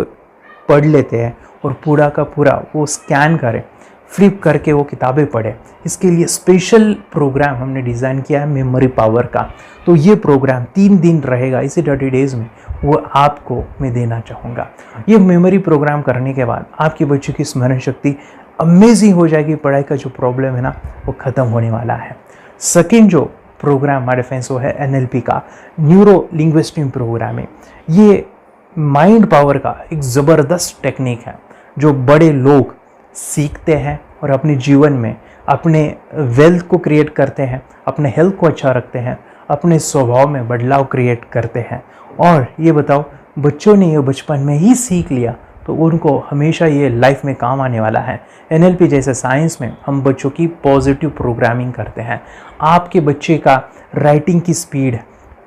पढ़ लेते हैं और पूरा का पूरा वो स्कैन करें, फ्लिप करके वो किताबें पढ़े, इसके लिए स्पेशल प्रोग्राम हमने डिज़ाइन किया है मेमोरी पावर का। तो ये प्रोग्राम 3 दिन रहेगा, इसी 30 डेज़ में वो आपको मैं देना चाहूँगा। ये मेमोरी प्रोग्राम करने के बाद आपके बच्चों की स्मरण शक्ति अमेजिंग हो जाएगी, पढ़ाई का जो प्रॉब्लम है ना वो ख़त्म होने वाला है। सेकेंड जो प्रोग्राम हमारे फ्रेंड्स वो है NLP का, न्यूरो लिंग्विस्टिक प्रोग्राम है। ये माइंड पावर का एक ज़बरदस्त टेक्निक है जो बड़े लोग सीखते हैं और अपने जीवन में अपने वेल्थ को क्रिएट करते हैं, अपने हेल्थ को अच्छा रखते हैं, अपने स्वभाव में बदलाव क्रिएट करते हैं। और ये बताओ, बच्चों ने ये बचपन में ही सीख लिया तो उनको हमेशा ये लाइफ में काम आने वाला है। NLP जैसे साइंस में हम बच्चों की पॉजिटिव प्रोग्रामिंग करते हैं। आपके बच्चे का राइटिंग की स्पीड,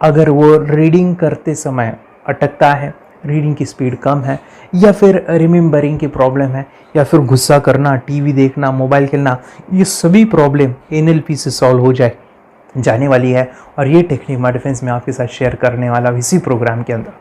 अगर वो रीडिंग करते समय अटकता है, रीडिंग की स्पीड कम है, या फिर रिमेंबरिंग की प्रॉब्लम है, या फिर गुस्सा करना, टीवी देखना, मोबाइल खेलना, ये सभी प्रॉब्लम NLP से सॉल्व हो जाने वाली है। और ये टेक्निक हमारे फ्रेंड्स में आपके साथ शेयर करने वाला इसी प्रोग्राम के अंदर।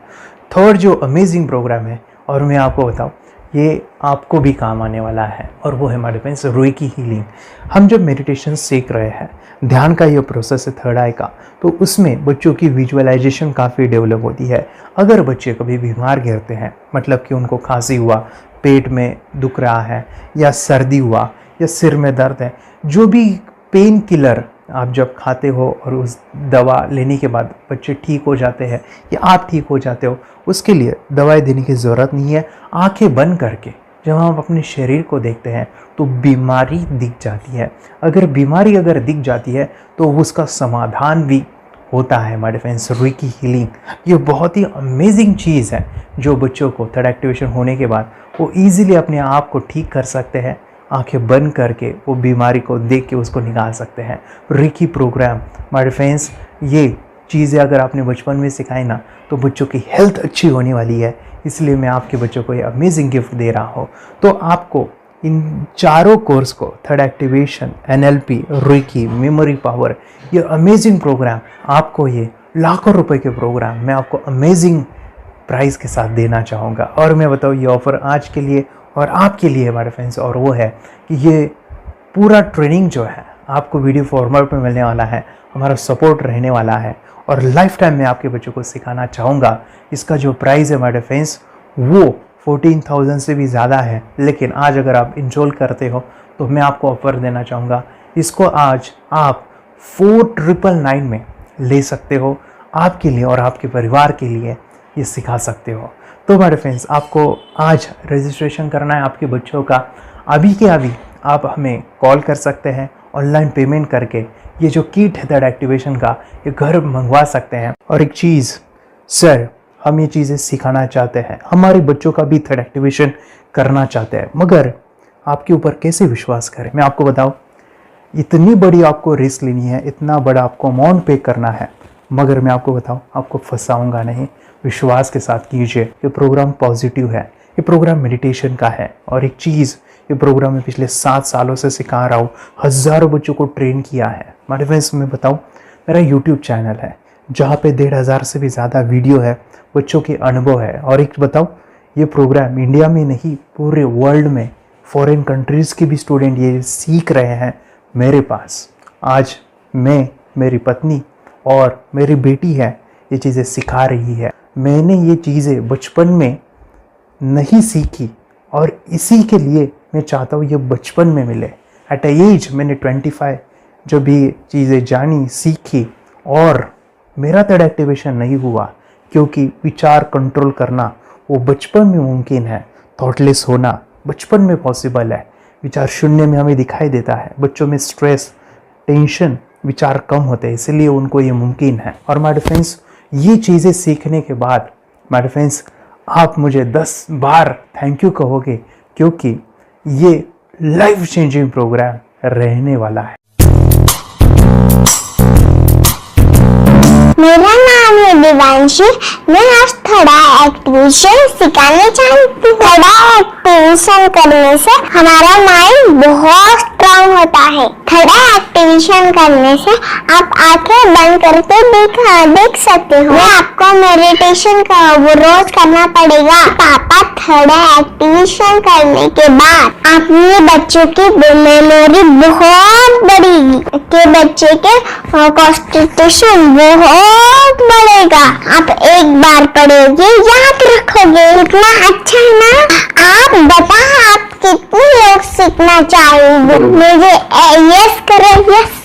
थर्ड जो अमेजिंग प्रोग्राम है, और मैं आपको बताऊं, ये आपको भी काम आने वाला है, और वो है हमारे फ्रेंड्स रेकी हीलिंग। हम जब मेडिटेशन सीख रहे हैं, ध्यान का ये प्रोसेस है थर्ड आई का, तो उसमें बच्चों की विजुअलाइजेशन काफ़ी डेवलप होती है। अगर बच्चे कभी बीमार गिरते हैं, मतलब कि उनको खांसी हुआ, पेट में दुख रहा है, या सर्दी हुआ, या सिर में दर्द है, जो भी पेन किलर आप जब खाते हो और उस दवा लेने के बाद बच्चे ठीक हो जाते हैं या आप ठीक हो जाते हो, उसके लिए दवाई देने की ज़रूरत नहीं है। आंखें बंद करके जब हम अपने शरीर को देखते हैं तो बीमारी दिख जाती है। अगर बीमारी दिख जाती है तो उसका समाधान भी होता है। हमारे फ्रेंड्स, रेकी हीलिंग ये बहुत ही अमेजिंग चीज़ है जो बच्चों को थर्ड एक्टिवेशन होने के बाद वो ईजिली अपने आप को ठीक कर सकते हैं। आंखें बंद करके वो बीमारी को देख के उसको निकाल सकते हैं। रेकी प्रोग्राम हमारे फ्रेंड्स, ये चीज़ें अगर आपने बचपन में सिखाई ना तो बच्चों की हेल्थ अच्छी होने वाली है। इसलिए मैं आपके बच्चों को ये अमेजिंग गिफ्ट दे रहा हूँ। तो आपको इन चारों कोर्स को, third activation, NLP, reiki, memory power, ये अमेजिंग प्रोग्राम, आपको ये लाखों रुपए के प्रोग्राम मैं आपको अमेजिंग प्राइस के साथ देना चाहूँगा। और मैं बताऊँ ये ऑफ़र आज के लिए और आपके लिए हमारे फ्रेंड्स, और वो है कि ये पूरा ट्रेनिंग जो है आपको वीडियो फॉर्मेट में मिलने वाला है, हमारा सपोर्ट रहने वाला है और लाइफ टाइम मैं आपके बच्चों को सिखाना चाहूँगा। इसका जो प्राइस है हमारे फ्रेंड्स वो 14,000 से भी ज़्यादा है, लेकिन आज अगर आप इंस्टॉल करते हो तो मैं आपको ऑफ़र देना चाहूँगा। इसको आज आप 4,999 में ले सकते हो। आपके लिए और आपके परिवार के लिए ये सिखा सकते हो। तो हमारे फ्रेंड्स, आपको आज रजिस्ट्रेशन करना है आपके बच्चों का। अभी के अभी आप हमें कॉल कर सकते हैं, ऑनलाइन पेमेंट करके ये जो किट है थर्ड एक्टिवेशन का, ये घर मंगवा सकते हैं। और एक चीज़ सर, हम ये चीज़ें सिखाना चाहते हैं, हमारे बच्चों का भी थर्ड एक्टिवेशन करना चाहते हैं, मगर आपके ऊपर कैसे विश्वास करें? मैं आपको बताऊं, इतनी बड़ी आपको रिस्क लेनी है, इतना बड़ा आपको अमाउंट पे करना है, मगर मैं आपको बताऊं, आपको फंसाऊंगा नहीं। विश्वास के साथ कीजिए। ये प्रोग्राम पॉजिटिव है, ये प्रोग्राम मेडिटेशन का है। और एक चीज़, ये प्रोग्राम मैं पिछले 7 सालों से सिखा रहा हूँ, हज़ारों बच्चों को ट्रेन किया है। हमारे फ्रेंड्स, मैं बताऊँ, मेरा यूट्यूब चैनल है जहाँ पे 1,500 से भी ज़्यादा वीडियो है, बच्चों के अनुभव है। और एक बताऊँ, ये प्रोग्राम इंडिया में नहीं, पूरे वर्ल्ड में फॉरेन कंट्रीज़ के भी स्टूडेंट ये सीख रहे हैं मेरे पास। आज मैं, मेरी पत्नी और मेरी बेटी है ये चीज़ें सिखा रही है। मैंने ये चीज़ें बचपन में नहीं सीखी और इसी के लिए मैं चाहता हूँ ये बचपन में मिले। एट एज मैंने 25 जब भी चीज़ें जानी, सीखी, और मेरा थर्ड एक्टिवेशन नहीं हुआ क्योंकि विचार कंट्रोल करना वो बचपन में मुमकिन है। थॉटलेस होना बचपन में पॉसिबल है। विचार शून्य में हमें दिखाई देता है। बच्चों में स्ट्रेस, टेंशन, विचार कम होते हैं, इसलिए उनको ये मुमकिन है। और माय फ्रेंड्स, ये चीज़ें सीखने के बाद माय फ्रेंड्स, आप मुझे 10 बार थैंक यू कहोगे, क्योंकि ये लाइफ चेंजिंग प्रोग्राम रहने वाला है। मेरा नाम है दिवांशी। मैं आज थोड़ा एक्टिवेशन सिखाने चाहती हूँ। थोड़ा एक्टिवेशन करने से हमारा माइंड बहुत स्ट्रांग होता है। थोड़ा एक्टिवेशन करने से आप आंखें बंद करके देख सकते हो। मैं आपको मेडिटेशन का वो रोज करना पड़ेगा। पापा, थोड़ा एक्टिवेशन करने के बाद अपने बच्चों की मेमोरी बहुत बढ़ेगी, के बच्चे के कॉन्सेंट्रेशन बहुत बढ़ेगा। आप एक बार पढ़ोगे, याद रखोगे, कितना अच्छा है ना। आप बता, आप कितने लोग सीखना चाहोगे? मुझे यस करो, यस।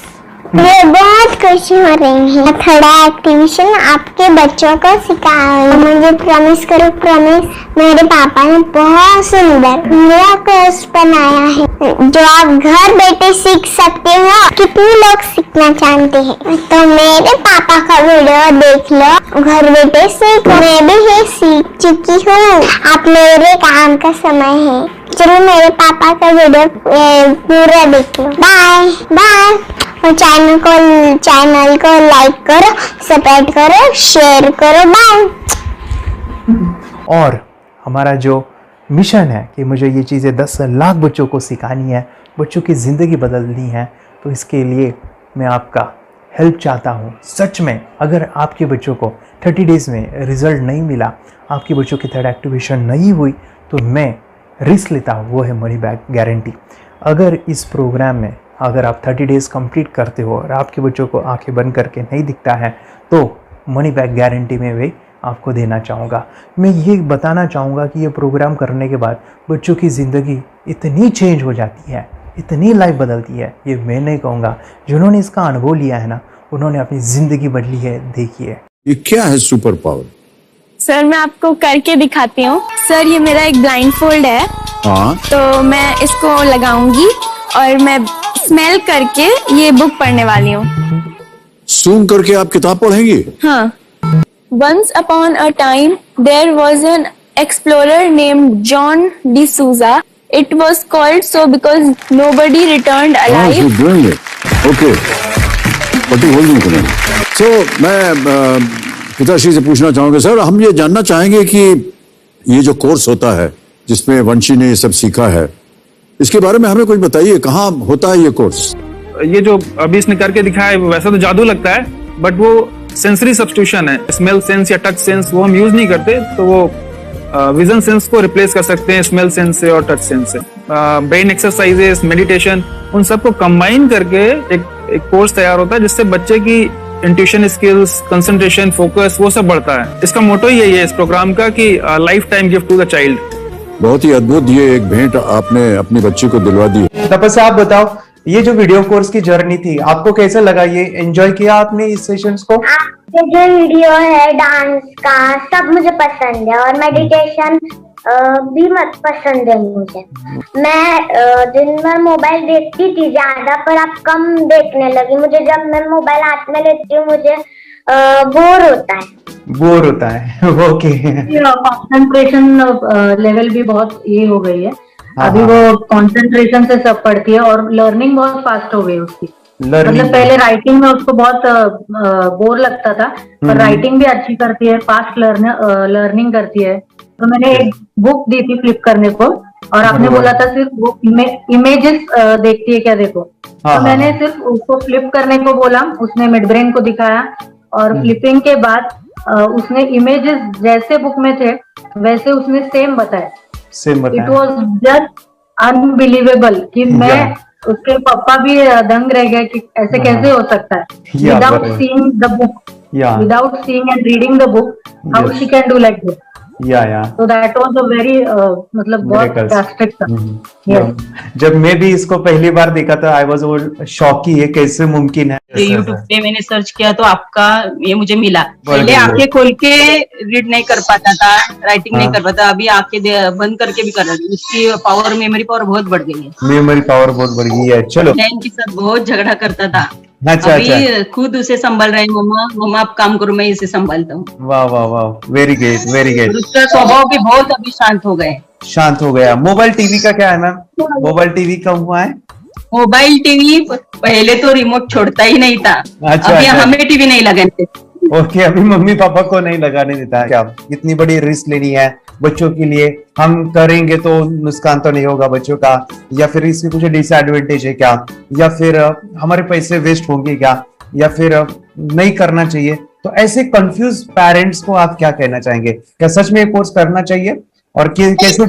मैं बहुत खुश हो रही हूँ। थोड़ा एक्टिवेशन आपके बच्चों को सिखाऊंगी। मुझे प्रॉमिस करो, प्रॉमिस। मेरे पापा ने बहुत सुंदर मेरा कोर्स बनाया है जो आप घर बैठे सीख सकते हो। कितने लोग सीखना चाहते हैं तो मेरे पापा का वीडियो देख लो, घर बैठे सीखो। मैं भी ये सीख चुकी हूँ। आप मेरे काम का समय है। चलो मेरे पापा का वीडियो पूरा देख लो। Bye bye. और चैनल को लाइक करो, सब्सक्राइब करो, शेयर करो। बाय। और हमारा जो मिशन है कि मुझे ये चीज़ें 10 लाख बच्चों को सिखानी है, बच्चों की ज़िंदगी बदलनी है, तो इसके लिए मैं आपका हेल्प चाहता हूँ। सच में अगर आपके बच्चों को 30 डेज़ में रिज़ल्ट नहीं मिला, आपके बच्चों की थर्ड एक्टिवेशन नहीं हुई, तो मैं रिस्क लेता हूँ, वो है मनी बैक गारंटी। अगर इस प्रोग्राम में अगर आप 30 डेज़ कंप्लीट करते हो और आपके बच्चों को आंखें बंद करके नहीं दिखता है, तो मनी बैक गारंटी में भी आपको देना चाहूँगा। मैं ये बताना चाहूँगा कि ये प्रोग्राम करने के बाद बच्चों की ज़िंदगी इतनी चेंज हो जाती है, इतनी लाइफ बदलती है, ये मैं नहीं कहूँगा, जिन्होंने इसका अनुभव लिया है ना, उन्होंने अपनी जिंदगी बदली है। देखिए ये क्या है सुपर पावर? सर मैं आपको करके दिखाती हूँ। सर ये मेरा एक ब्लाइंड फोल्ड है, हाँ, तो मैं इसको लगाऊंगी और मैं स्मेल करके ये बुक पढ़ने वाली हूँ। सूंघ करके आप किताब पढ़ेंगी? हाँ। Once upon a time, there was an explorer named John D'Souza. It was called so because nobody returned alive. Okay, पट्टी खोल दूं तुम्हें। सो मैं पिताश्री से पूछना चाहूंगा, सर हम ये जानना चाहेंगे कि ये जो कोर्स होता है जिसमें वंशी ने ये सब सीखा है, इसके बारे में हमें कुछ बताइए, कहाँ होता है ये कोर्स? ये जो अभी इसने करके दिखाया है वैसा तो जादू लगता है, बट वो सेंसरी सब्स्टिट्यूशन है। स्मेल सेंस या टच सेंस वो हम यूज नहीं करते, तो वो विजन सेंस को रिप्लेस कर सकते हैं स्मेल सेंस से और टच सेंस से। ब्रेन एक्सरसाइजेस, मेडिटेशन, उन सबको कंबाइन करके एक कोर्स तैयार होता है जिससे बच्चे की इंट्यूशन स्किल्स, कंसंट्रेशन, फोकस वो सब बढ़ता है। इसका मोटो ही यही है इस प्रोग्राम का कि lifetime gift to the child. बहुत ही अद्भुत ये एक भेंट आपने अपनी बच्ची को दिलवा दी। तपस्या आप बताओ, ये जो वीडियो कोर्स की जर्नी थी आपको कैसा लगा? ये एंजॉय किया आपने इस सेशंस को? आपके जो वीडियो है डांस का सब मुझे पसंद है और मेडिटेशन भी मत पसंद है मुझे। मैं दिन भर मोबाइल देखती थी ज्यादा, पर अब कम देखने लगी। मुझे जब मैं मोबाइल हाथ में लेती हूँ मुझे बोर होता है। ओके। कंसंट्रेशन लेवल भी बहुत ये हो गई है। अभी वो कंसंट्रेशन से सब पढ़ती है और लर्निंग बहुत फास्ट हो गई उसकी। मतलब पहले राइटिंग में उसको बहुत बोर लगता था, पर राइटिंग भी अच्छी करती है, फास्ट लर्निंग करती है। तो मैंने एक बुक दी थी फ्लिप करने को, और आपने बोला था सिर्फ वो इमेजेस देखती है क्या, देखो। तो मैंने सिर्फ उसको फ्लिप करने को बोला, उसने मिड ब्रेन को दिखाया, और फ्लिपिंग के बाद उसने इमेजेस जैसे बुक में थे वैसे उसने सेम बताया। इट वॉज जस्ट अनबिलीवेबल कि मैं उसके पापा भी दंग रह गए कि ऐसे कैसे हो सकता है। Without seeing the book, without seeing and reading the book, how she can do like this. So that was a very मतलब बहुत ड्रास्टिक था। जब मैं भी इसको पहली बार देखा था आई वाज शॉक कि ये कैसे मुमकिन है। यूट्यूब पे मैंने सर्च किया तो आपका ये मुझे मिला। पहले आंखें खोल के रीड नहीं कर पाता था, राइटिंग नहीं कर पाता, अभी आंखें बंद करके भी कर रहा है। उसकी पावर, मेमोरी पावर बहुत बढ़ गई है। मेमोरी पावर बहुत बढ़ गई है। चलो, के साथ बहुत झगड़ा करता था। अच्छा, अभी खुद उसे संभाल रहे हैं। मम्मा आप काम करो, मैं इसे संभालता हूँ। वाह वाह वाह, वेरी ग्रेट वेरी ग्रेट। उसका स्वभाव भी बहुत अभी शांत हो गया। मोबाइल टीवी का क्या है मैम? मोबाइल टीवी का हुआ है? मोबाइल टीवी पहले तो रिमोट छोड़ता ही नहीं था। अभी हमें टीवी नहीं लगाने। ओके, अभी मम्मी पापा को नहीं लगाने देता है। क्या इतनी बड़ी रिस्क लेनी है बच्चों के लिए? हम करेंगे तो नुकसान तो नहीं होगा बच्चों का, या फिर इसकी कुछ डिसएडवांटेज है क्या, या फिर हमारे पैसे वेस्ट होंगे क्या, या फिर नहीं करना चाहिए? तो ऐसे कंफ्यूज पेरेंट्स को आप क्या कहना चाहेंगे? क्या सच में ये कोर्स करना चाहिए और कैसे?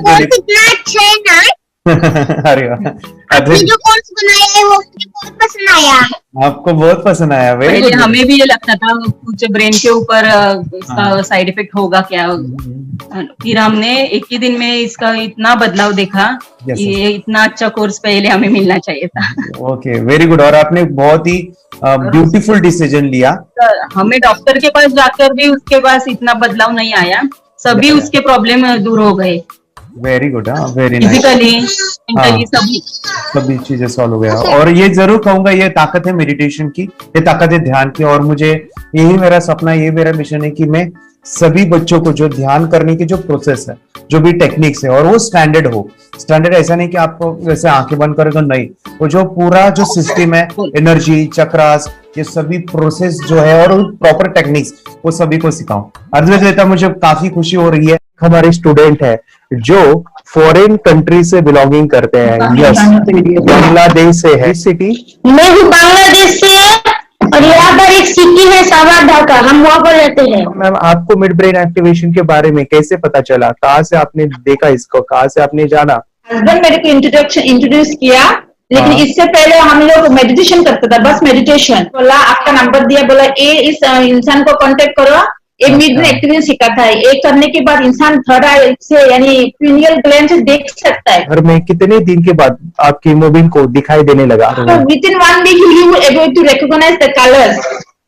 अरे जो कोर्स बनाया है वो मुझे बहुत पसंद आया। आपको बहुत पसंद आया? पहले हमें भी ये लगता था कुछ ब्रेन के ऊपर इसका साइड इफेक्ट होगा क्या। फिर हमने एक ही दिन में इसका इतना बदलाव देखा कि ये इतना अच्छा कोर्स पहले हमें मिलना चाहिए था। Okay, very good. और आपने बहुत ही ब्यूटीफुल डिसीजन लिया। हमें डॉक्टर के पास जाकर भी उसके पास इतना बदलाव नहीं आया, सभी उसके प्रॉब्लम दूर हो गए। Very good, very physically, mentally सभी चीजें सॉल्व हो गया। और ये जरूर कहूंगा, ये ताकत है मेडिटेशन की, ये ताकत है ध्यान की। और मुझे यही मेरा सपना, ये मेरा मिशन है कि मैं सभी बच्चों को जो ध्यान करने की जो प्रोसेस है, जो भी टेक्निक्स है, और वो स्टैंडर्ड हो। स्टैंडर्ड ऐसा नहीं कि आपको जैसे आंखें बंद करेगा, नहीं, वो जो पूरा जो सिस्टम है, एनर्जी, चक्रास, ये सभी प्रोसेस जो है और प्रॉपर टेक्निक्स, वो सभी को सिखाऊं। अद्वैत, मुझे काफी खुशी हो रही है। हमारे स्टूडेंट है जो फॉरेन कंट्री से बिलोंगिंग करते हैं। यस, बांग्लादेश से है। सिटी मैं भी बांग्लादेश से और यहाँ पर एक सिटी है सावा ढाका, हम वहाँ पर रहते हैं। मैम, आपको मिड ब्रेन एक्टिवेशन के बारे में कैसे पता चला? कहाँ से आपने देखा इसको, कहाँ से आपने जाना? हस्बैंड मेरे को इंट्रोड्यूस किया, लेकिन इससे पहले हम लोग मेडिटेशन करते थे, बस मेडिटेशन। बोला आपका नंबर दिया, बोला इस इंसान को कांटेक्ट करो, एक मिड ब्रेन एक्टिवेशन सिखाता है। एक करने के बाद इंसान थर्ड आई से यानी पिनियल ग्लैंड से देख सकता है। और मैं कितने दिन के बाद आपकी हीमोग्लोबिन को दिखाई देने लगा? Within 1 week you will able to recognise the colours,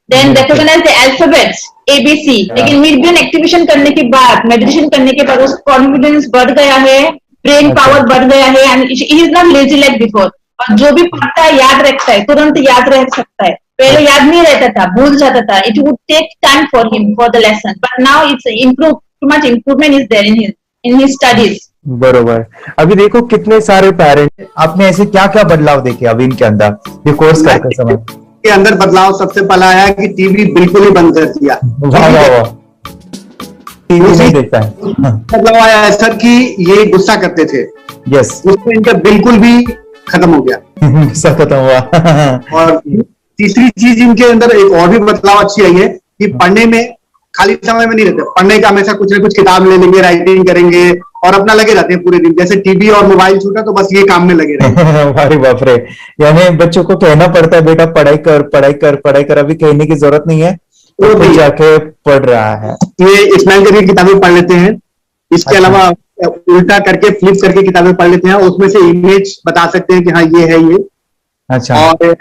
then recognise the alphabets ABC। लेकिन मिड ब्रेन एक्टिवेशन करने के बाद, मेडिटेशन करने के बाद उसका कॉन्फिडेंस बढ़ गया है, ब्रेन पावर बढ़ गया है, and he is not lazy like before. और जो भी पढ़ता है याद रखता है, तुरंत याद रह सकता है। पहले याद नहीं रहता था, भूल जाता था। It would take time for him for the lesson, but now it's improve, too much improvement is there in his studies. बरोबर। अभी देखो कितने सारे पेरेंट, आपने ऐसे क्या क्या बदलाव देखे अभी इनके अंदर ये कोर्स करते समय? के अंदर बदलाव सबसे पहला आया कि टीवी बिल्कुल ही बंद कर दिया। वाह वाह वाह, टीवी नहीं देखता है। बदलाव आया ऐसा कि ये गुस्सा करते थे, यस, उसमें इनका बिल्कुल भी खत्म हो गया, गुस्सा खत्म हुआ। और तीसरी चीज इनके अंदर एक और भी बदलाव अच्छी आई है कि पढ़ने में खाली समय में नहीं रहते, पढ़ने का हमेशा कुछ ना कुछ किताब ले लेंगे, राइटिंग करेंगे और अपना लगे रहते हैं पूरे दिन। जैसे टीवी और मोबाइल छूटा तो बस ये काम में लगे रहते। अरे बाप रे, यानी बच्चों को कहना पड़ता है बेटा पढ़ाई कर पढ़ाई कर पढ़ाई कर, अभी कहने की जरूरत नहीं है, वो भी जाके पढ़ रहा है। ये इस्माइल करके किताबें पढ़ लेते हैं, इसके अलावा उल्टा करके फ्लिप करके किताबें पढ़ लेते हैं, उसमें से इमेज बता सकते हैं कि हाँ ये है ये। अच्छा। और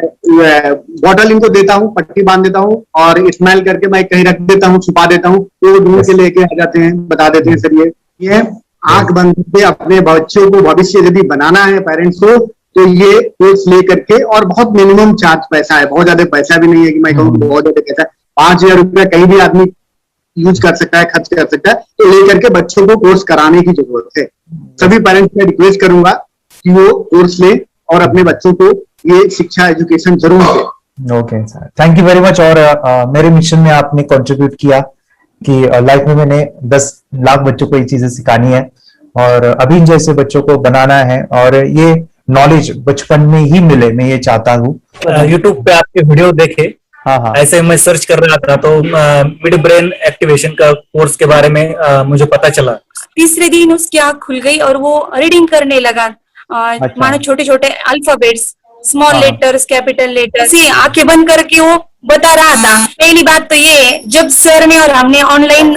बॉटल इनको देता हूँ, पट्टी बांध देता हूँ और इस्माइल करके मैं कहीं रख देता हूँ, छुपा देता हूँ, तो वो ढूंढ के लेके आ जाते हैं, बता देते हैं सर ये आंख बंद करके अपने बच्चों को भविष्य यदि बनाना है पेरेंट्स को, तो ये कोर्स ले करके, और बहुत मिनिमम चार्ज पैसा है, बहुत ज्यादा पैसा भी नहीं है कि मैं कहूँ बहुत ज्यादा पैसा है। 5,000 रुपया कहीं भी आदमी यूज कर सकता है, खर्च कर सकता है, तो लेकर के बच्चों को कोर्स कराने की जरूरत है। सभी पेरेंट्स में रिक्वेस्ट करूंगा कि वो कोर्स ले और अपने बच्चों को ये शिक्षा एजुकेशन जरूर दे। Okay sir, thank you very much. और मेरे मिशन में आपने कंट्रीब्यूट किया कि लाइफ में मैंने 10 लाख बच्चों को ये चीजें सिखानी है और अभी जैसे बच्चों को बनाना है, और ये नॉलेज बचपन में ही मिले, मैं ये चाहता हूँ। यूट्यूब पे आपके वीडियो देखे, हाँ, ऐसे मैं सर्च कर रहा था तो मिड ब्रेन एक्टिवेशन का कोर्स के बारे में मुझे पता चला। तीसरे दिन उसकी आंख खुल गई और वो रीडिंग करने लगा, मानो छोटे छोटे alphabets, small letters, capital letters, आंखें बंद करके वो बता रहा था। पहली बात तो ये, जब सर ने और हमने ऑनलाइन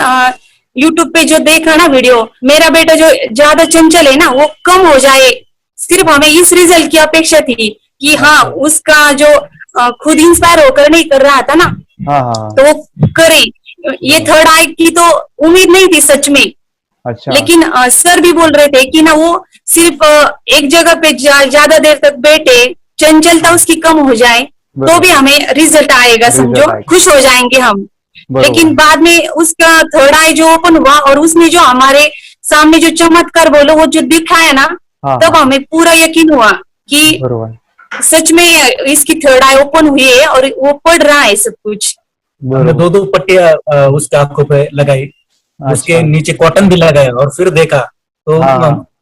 यूट्यूब पे जो देखा ना वीडियो, मेरा बेटा जो ज्यादा चंचल है ना वो कम हो जाए, सिर्फ हमें इस रिजल्ट की अपेक्षा थी कि हाँ उसका जो खुद इंस्पायर होकर नहीं कर रहा था ना, तो वो करे। ये थर्ड आई की तो उम्मीद नहीं थी सच में। अच्छा। लेकिन सर भी बोल रहे थे कि ना वो सिर्फ एक जगह पे ज्यादा देर तक बैठे, चंचलता उसकी कम हो जाए तो भी हमें रिजल्ट आएगा, समझो खुश हो जाएंगे हम। लेकिन बाद में उसका थर्ड आई जो ओपन हुआ और उसने जो हमारे सामने जो चमत्कार बोलो वो जो दिखाया ना, तब हमें पूरा यकीन हुआ कि सच में इसकी थर्ड आई ओपन हुई है और वो पढ़ रहा है सब कुछ। हमने 2 पट्टियां उसके आंखों पे लगाई, उसके नीचे कॉटन भी लगाया और फिर देखा तो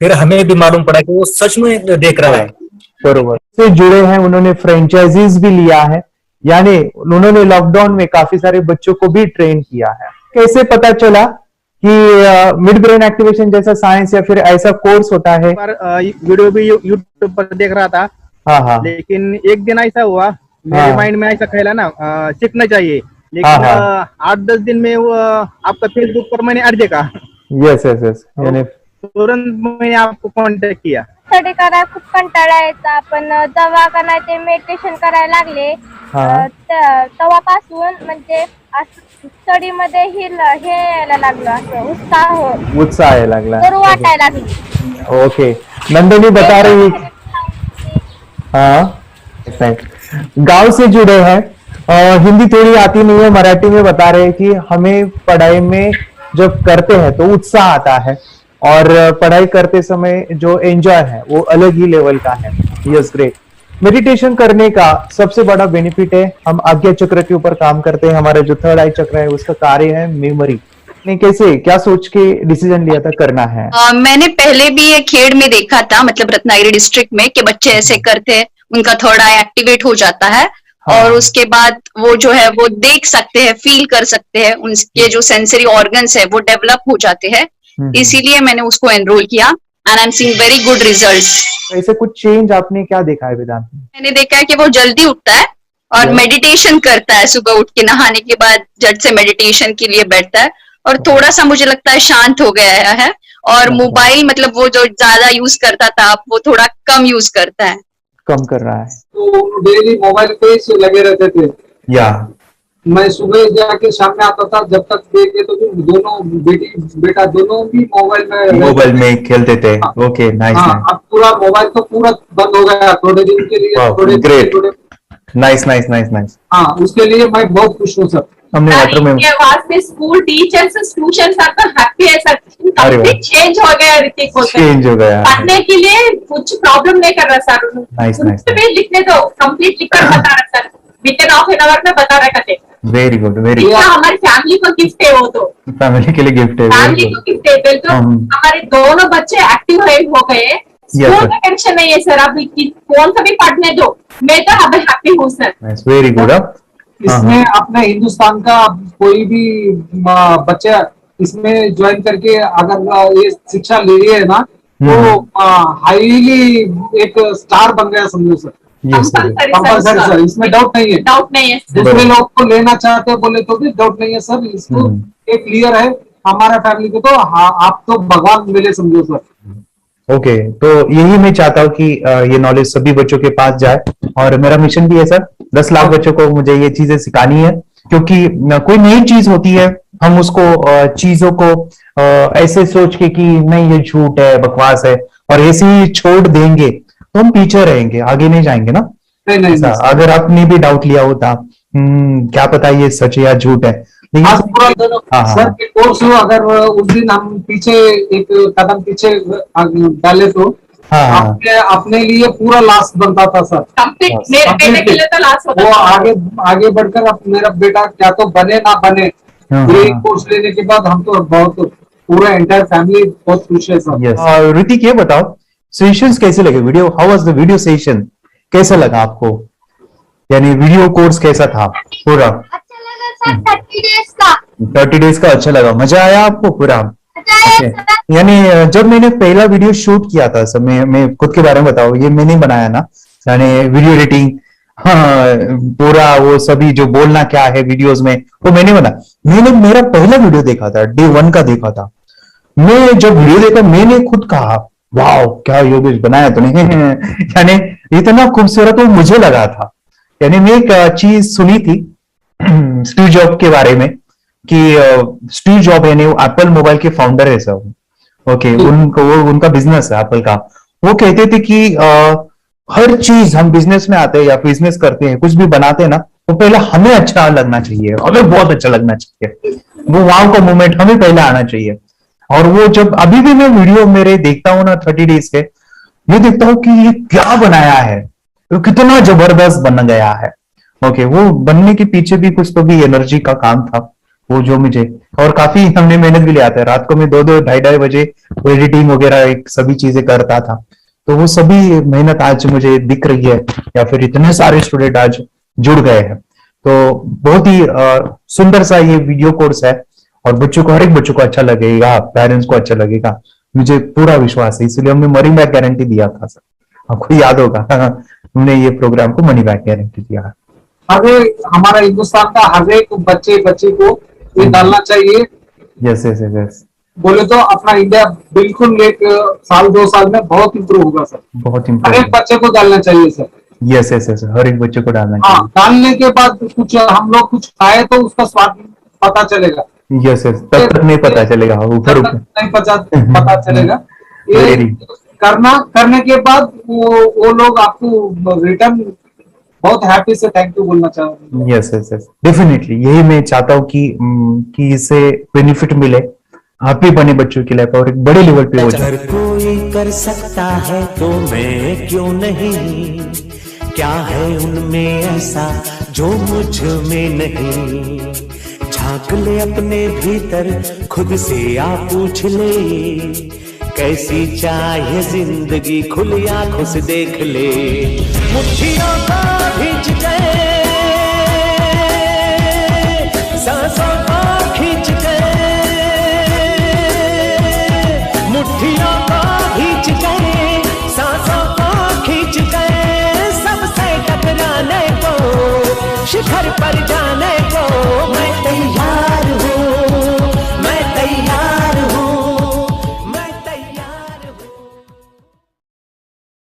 फिर हमें भी मालूम पड़ा कि वो सच में देख रहा है। बरोबर से जुड़े हैं, उन्होंने फ्रेंचाइजीज भी लिया है, यानी उन्होंने लॉकडाउन में काफी सारे बच्चों को भी ट्रेन किया है। कैसे पता चला कि मिड ब्रेन एक्टिवेशन जैसा साइंस या फिर ऐसा कोर्स होता है? वीडियो भी यूट्यूब पर देख रहा था, लेकिन एक दिन ऐसा हुआ मेरे माइंड में ऐसा ख्याल ना सीखना चाहिए, लेकिन 8-10 दिन में वो आपका फेसबुक पर मैंने ऐड देखा। यस यस यस, यानी तुरंत मैंने आपको कॉन्टॅक्ट किया। स्टडी करायला खूप कंटाळा यायचा, पण जेव्हा का नाही ते मेडिटेशन करायला लागले तेव्हापासून म्हणजे स्टडी मध्ये हे यायला लागलं, असं उत्साह यायला लागला, बरं वाटायला लागलं। ओके, नंदिनी बता रही, हाँ गांव से जुड़े हैं, हिंदी थोड़ी आती नहीं है, मराठी में बता रहे हैं कि हमें पढ़ाई में जब करते हैं तो उत्साह आता है और पढ़ाई करते समय जो एंजॉय है वो अलग ही लेवल का है। Yes, great. मेडिटेशन करने का सबसे बड़ा बेनिफिट है, हम आज्ञा चक्र के ऊपर काम करते हैं, हमारा जो थर्ड आई चक्र है उसका कार्य है मेमोरी। ने कैसे क्या सोच के डिसीजन लिया था करना है? मैंने पहले भी ये खेड़ में देखा था, मतलब रत्नागिरी डिस्ट्रिक्ट में, कि बच्चे ऐसे करते हैं, उनका थर्ड आई एक्टिवेट हो जाता है और उसके बाद वो जो है वो देख सकते हैं, फील कर सकते हैं, उनके जो सेंसरी ऑर्गन्स है वो डेवलप हो जाते हैं। इसीलिए मैंने उसको एनरोल किया and I am seeing very good results. ऐसे कुछ चेंज आपने क्या देखा है वेदांत में? मैंने देखा है कि वो जल्दी उठता है और मेडिटेशन करता है, सुबह उठ के नहाने के बाद झट से मेडिटेशन के लिए बैठता है और थोड़ा सा मुझे लगता है शांत हो गया है। और मोबाइल मतलब वो जो ज्यादा यूज करता था वो थोड़ा कम यूज करता है, कम कर रहा है। तो डेली मोबाइल पे ही लगे रहते थे। या मैं सुबह जाके शाम में आता था, जब तक देखे तो दोनों बेटा दोनों भी मोबाइल में खेलते थे। Okay, nice. अब पूरा मोबाइल तो पूरा बंद हो गया थोड़े दिन के लिए। Great, nice nice nice nice. हाँ, उसके लिए मैं बहुत खुश हूँ सर। हमने वाटर में स्कूल टीचर्स स्टूडेंट्स आर तो हैप्पी है सर। कंप्लीट चेंज हो गया ऋतिक को, चेंज हो गया, पढ़ने के लिए कुछ प्रॉब्लम नहीं कर रहा सर। Nice nice. लिखने दो, कंप्लीट लिखकर बता रहा sir, with in half an hour में बता रहा करते। Very good, very good. हमारी फैमिली को गिफ्ट है, वो तो फैमिली के लिए गिफ्ट है, फैमिली को गिफ्ट है। बिल्कुल, तो हमारे दोनों बच्चे एक्टिव हो गए। स्कूल का टेंशन नहीं है सर, अभी कौन सा भी पढ़ने दो, मैं तो अब हैप्पी हूँ सर। Very good. इसमें अपने हिंदुस्तान का कोई भी बच्चा इसमें ज्वाइन करके अगर ये शिक्षा ले रही है ना, तो हाईली एक स्टार बन गया समझो सर। कंपल्सरी सर, इसमें डाउट नहीं है। डाउट नहीं है। दूसरे लोग को लेना चाहते बोले तो भी डाउट नहीं है सर। इसको एक क्लियर है हमारा फैमिली को, तो आप तो भगवान मिले समझो सर। ओके, तो यही मैं चाहता हूँ कि ये नॉलेज सभी बच्चों के पास जाए, और मेरा मिशन भी है सर, 10 लाख बच्चों को मुझे ये चीजें सिखानी है। क्योंकि कोई नई चीज होती है, हम उसको चीजों को ऐसे सोच के कि नहीं ये झूठ है, बकवास है, और ऐसे ही छोड़ देंगे तो हम पीछे रहेंगे, आगे नहीं जाएंगे ना। नहीं। अगर आपने भी डाउट लिया होता क्या पता ये सच है या झूठ है, सर के कोर्स हो, अगर उस दिन हम पीछे एक कदम पीछे डाले तो अपने लिए पूरा लास्ट बनता था सर। मेरे बेटे के लिए तो लास्ट होता वो आगे बढ़कर अब मेरा बेटा क्या तो बने ना बने, ये कोर्स लेने के बाद हम तो बहुत पूरा एंटायर फैमिली बहुत खुश है सर। ऋतिक, ये बताओ सेशंस कैसे लगे? Video, how was the video session? कैसा लगा आपको? यानी वीडियो कोर्स कैसा था पूरा? 30 डेज का अच्छा लगा, मजा आया आपको पूरा? यानी जब मैंने पहला वीडियो शूट किया था सर, मैं खुद के बारे में बताऊं, ये मैंने बनाया ना, यानी वीडियो एडिटिंग, पूरा वो सभी जो बोलना क्या है वीडियोस में वो मैंने बनाया। मैंने मेरा पहला वीडियो देखा था, डे 1 का देखा था। मैं जब वीडियो देखा मैंने खुद कहा वाह क्या योगेश बनाया तूने यानी इतना खूबसूरत वो मुझे लगा था। यानी मैं एक चीज सुनी थी स्टीव जॉब के बारे में कि स्टीव जॉब यानी एप्पल मोबाइल के फाउंडर है सब, ओके, उनका बिजनेस है एप्पल का। वो कहते थे कि हर चीज हम बिजनेस में आते हैं या बिजनेस करते हैं, कुछ भी बनाते हैं ना, वो पहले हमें अच्छा लगना चाहिए, हमें बहुत अच्छा लगना चाहिए, वो वाव का मोमेंट हमें पहले आना चाहिए। और वो जब अभी भी मैं वीडियो मेरे देखता हूँ ना 30 डेज के, मैं देखता हूँ कि ये क्या बनाया है, तो कितना जबरदस्त बन गया है। ओके, वो बनने के पीछे भी कुछ तो भी एनर्जी का काम था वो, जो मुझे, और काफी हमने मेहनत भी लिया था। रात को मैं 2-2, 2:30 बजे एडिटिंग वगैरह सभी चीजें करता था। तो वो सभी मेहनत आज मुझे दिख रही है, या फिर इतने सारे स्टूडेंट आज जुड़ गए हैं। तो बहुत ही सुंदर सा ये वीडियो कोर्स है, और बच्चों को, हर एक बच्चों को अच्छा लगेगा, पेरेंट्स को अच्छा लगेगा, मुझे पूरा विश्वास है। इसलिए हमने मनी बैक गारंटी दिया था सर, आपको याद होगा हमने ये प्रोग्राम को मनी बैक गारंटी दिया। हमारा हिंदुस्तान का हर एक बच्चे को ये डालना चाहिए। यस यस यस, बोले तो अपना इंडिया बिल्कुल एक साल 2 साल में बहुत इम्प्रूव होगा सर। बहुत हर इम्पोर्टेंट, एक बच्चे को डालना चाहिए सर। यस यस यस, हर एक बच्चे को डालना हाँ, डालने के बाद कुछ हम लोग कुछ खाए तो उसका स्वाद पता चलेगा। यस यस, तब तक नहीं पता चलेगा, ऊपर ऊपर नहीं पता चलेगा। ये करने के बाद वो लोग आपको रिटर्न बहुत हैप्पी से थैंक यू बोलना चाहूंगा। यस यस यस, डेफिनेटली यही मैं चाहता हूँ कि इससे बेनिफिट मिले, हैप्पी बने बच्चों की लाइफ और एक बड़े लेवल पे हो जाए। अगर कोई कर सकता है तो मैं क्यों नहीं, क्या है उनमें ऐसा जो मुझ में नहीं। झांक ले अपने भीतर खुद से आ पूछ ले, कैसी चाहे जिंदगी खुली आंखों से देख ले। मुट्ठियों को खींच गए, सांसों को खींच गए, मुट्ठियों को खींच गए, सांसों को खींच गए, सबसे टकराने को शिखर पर जाने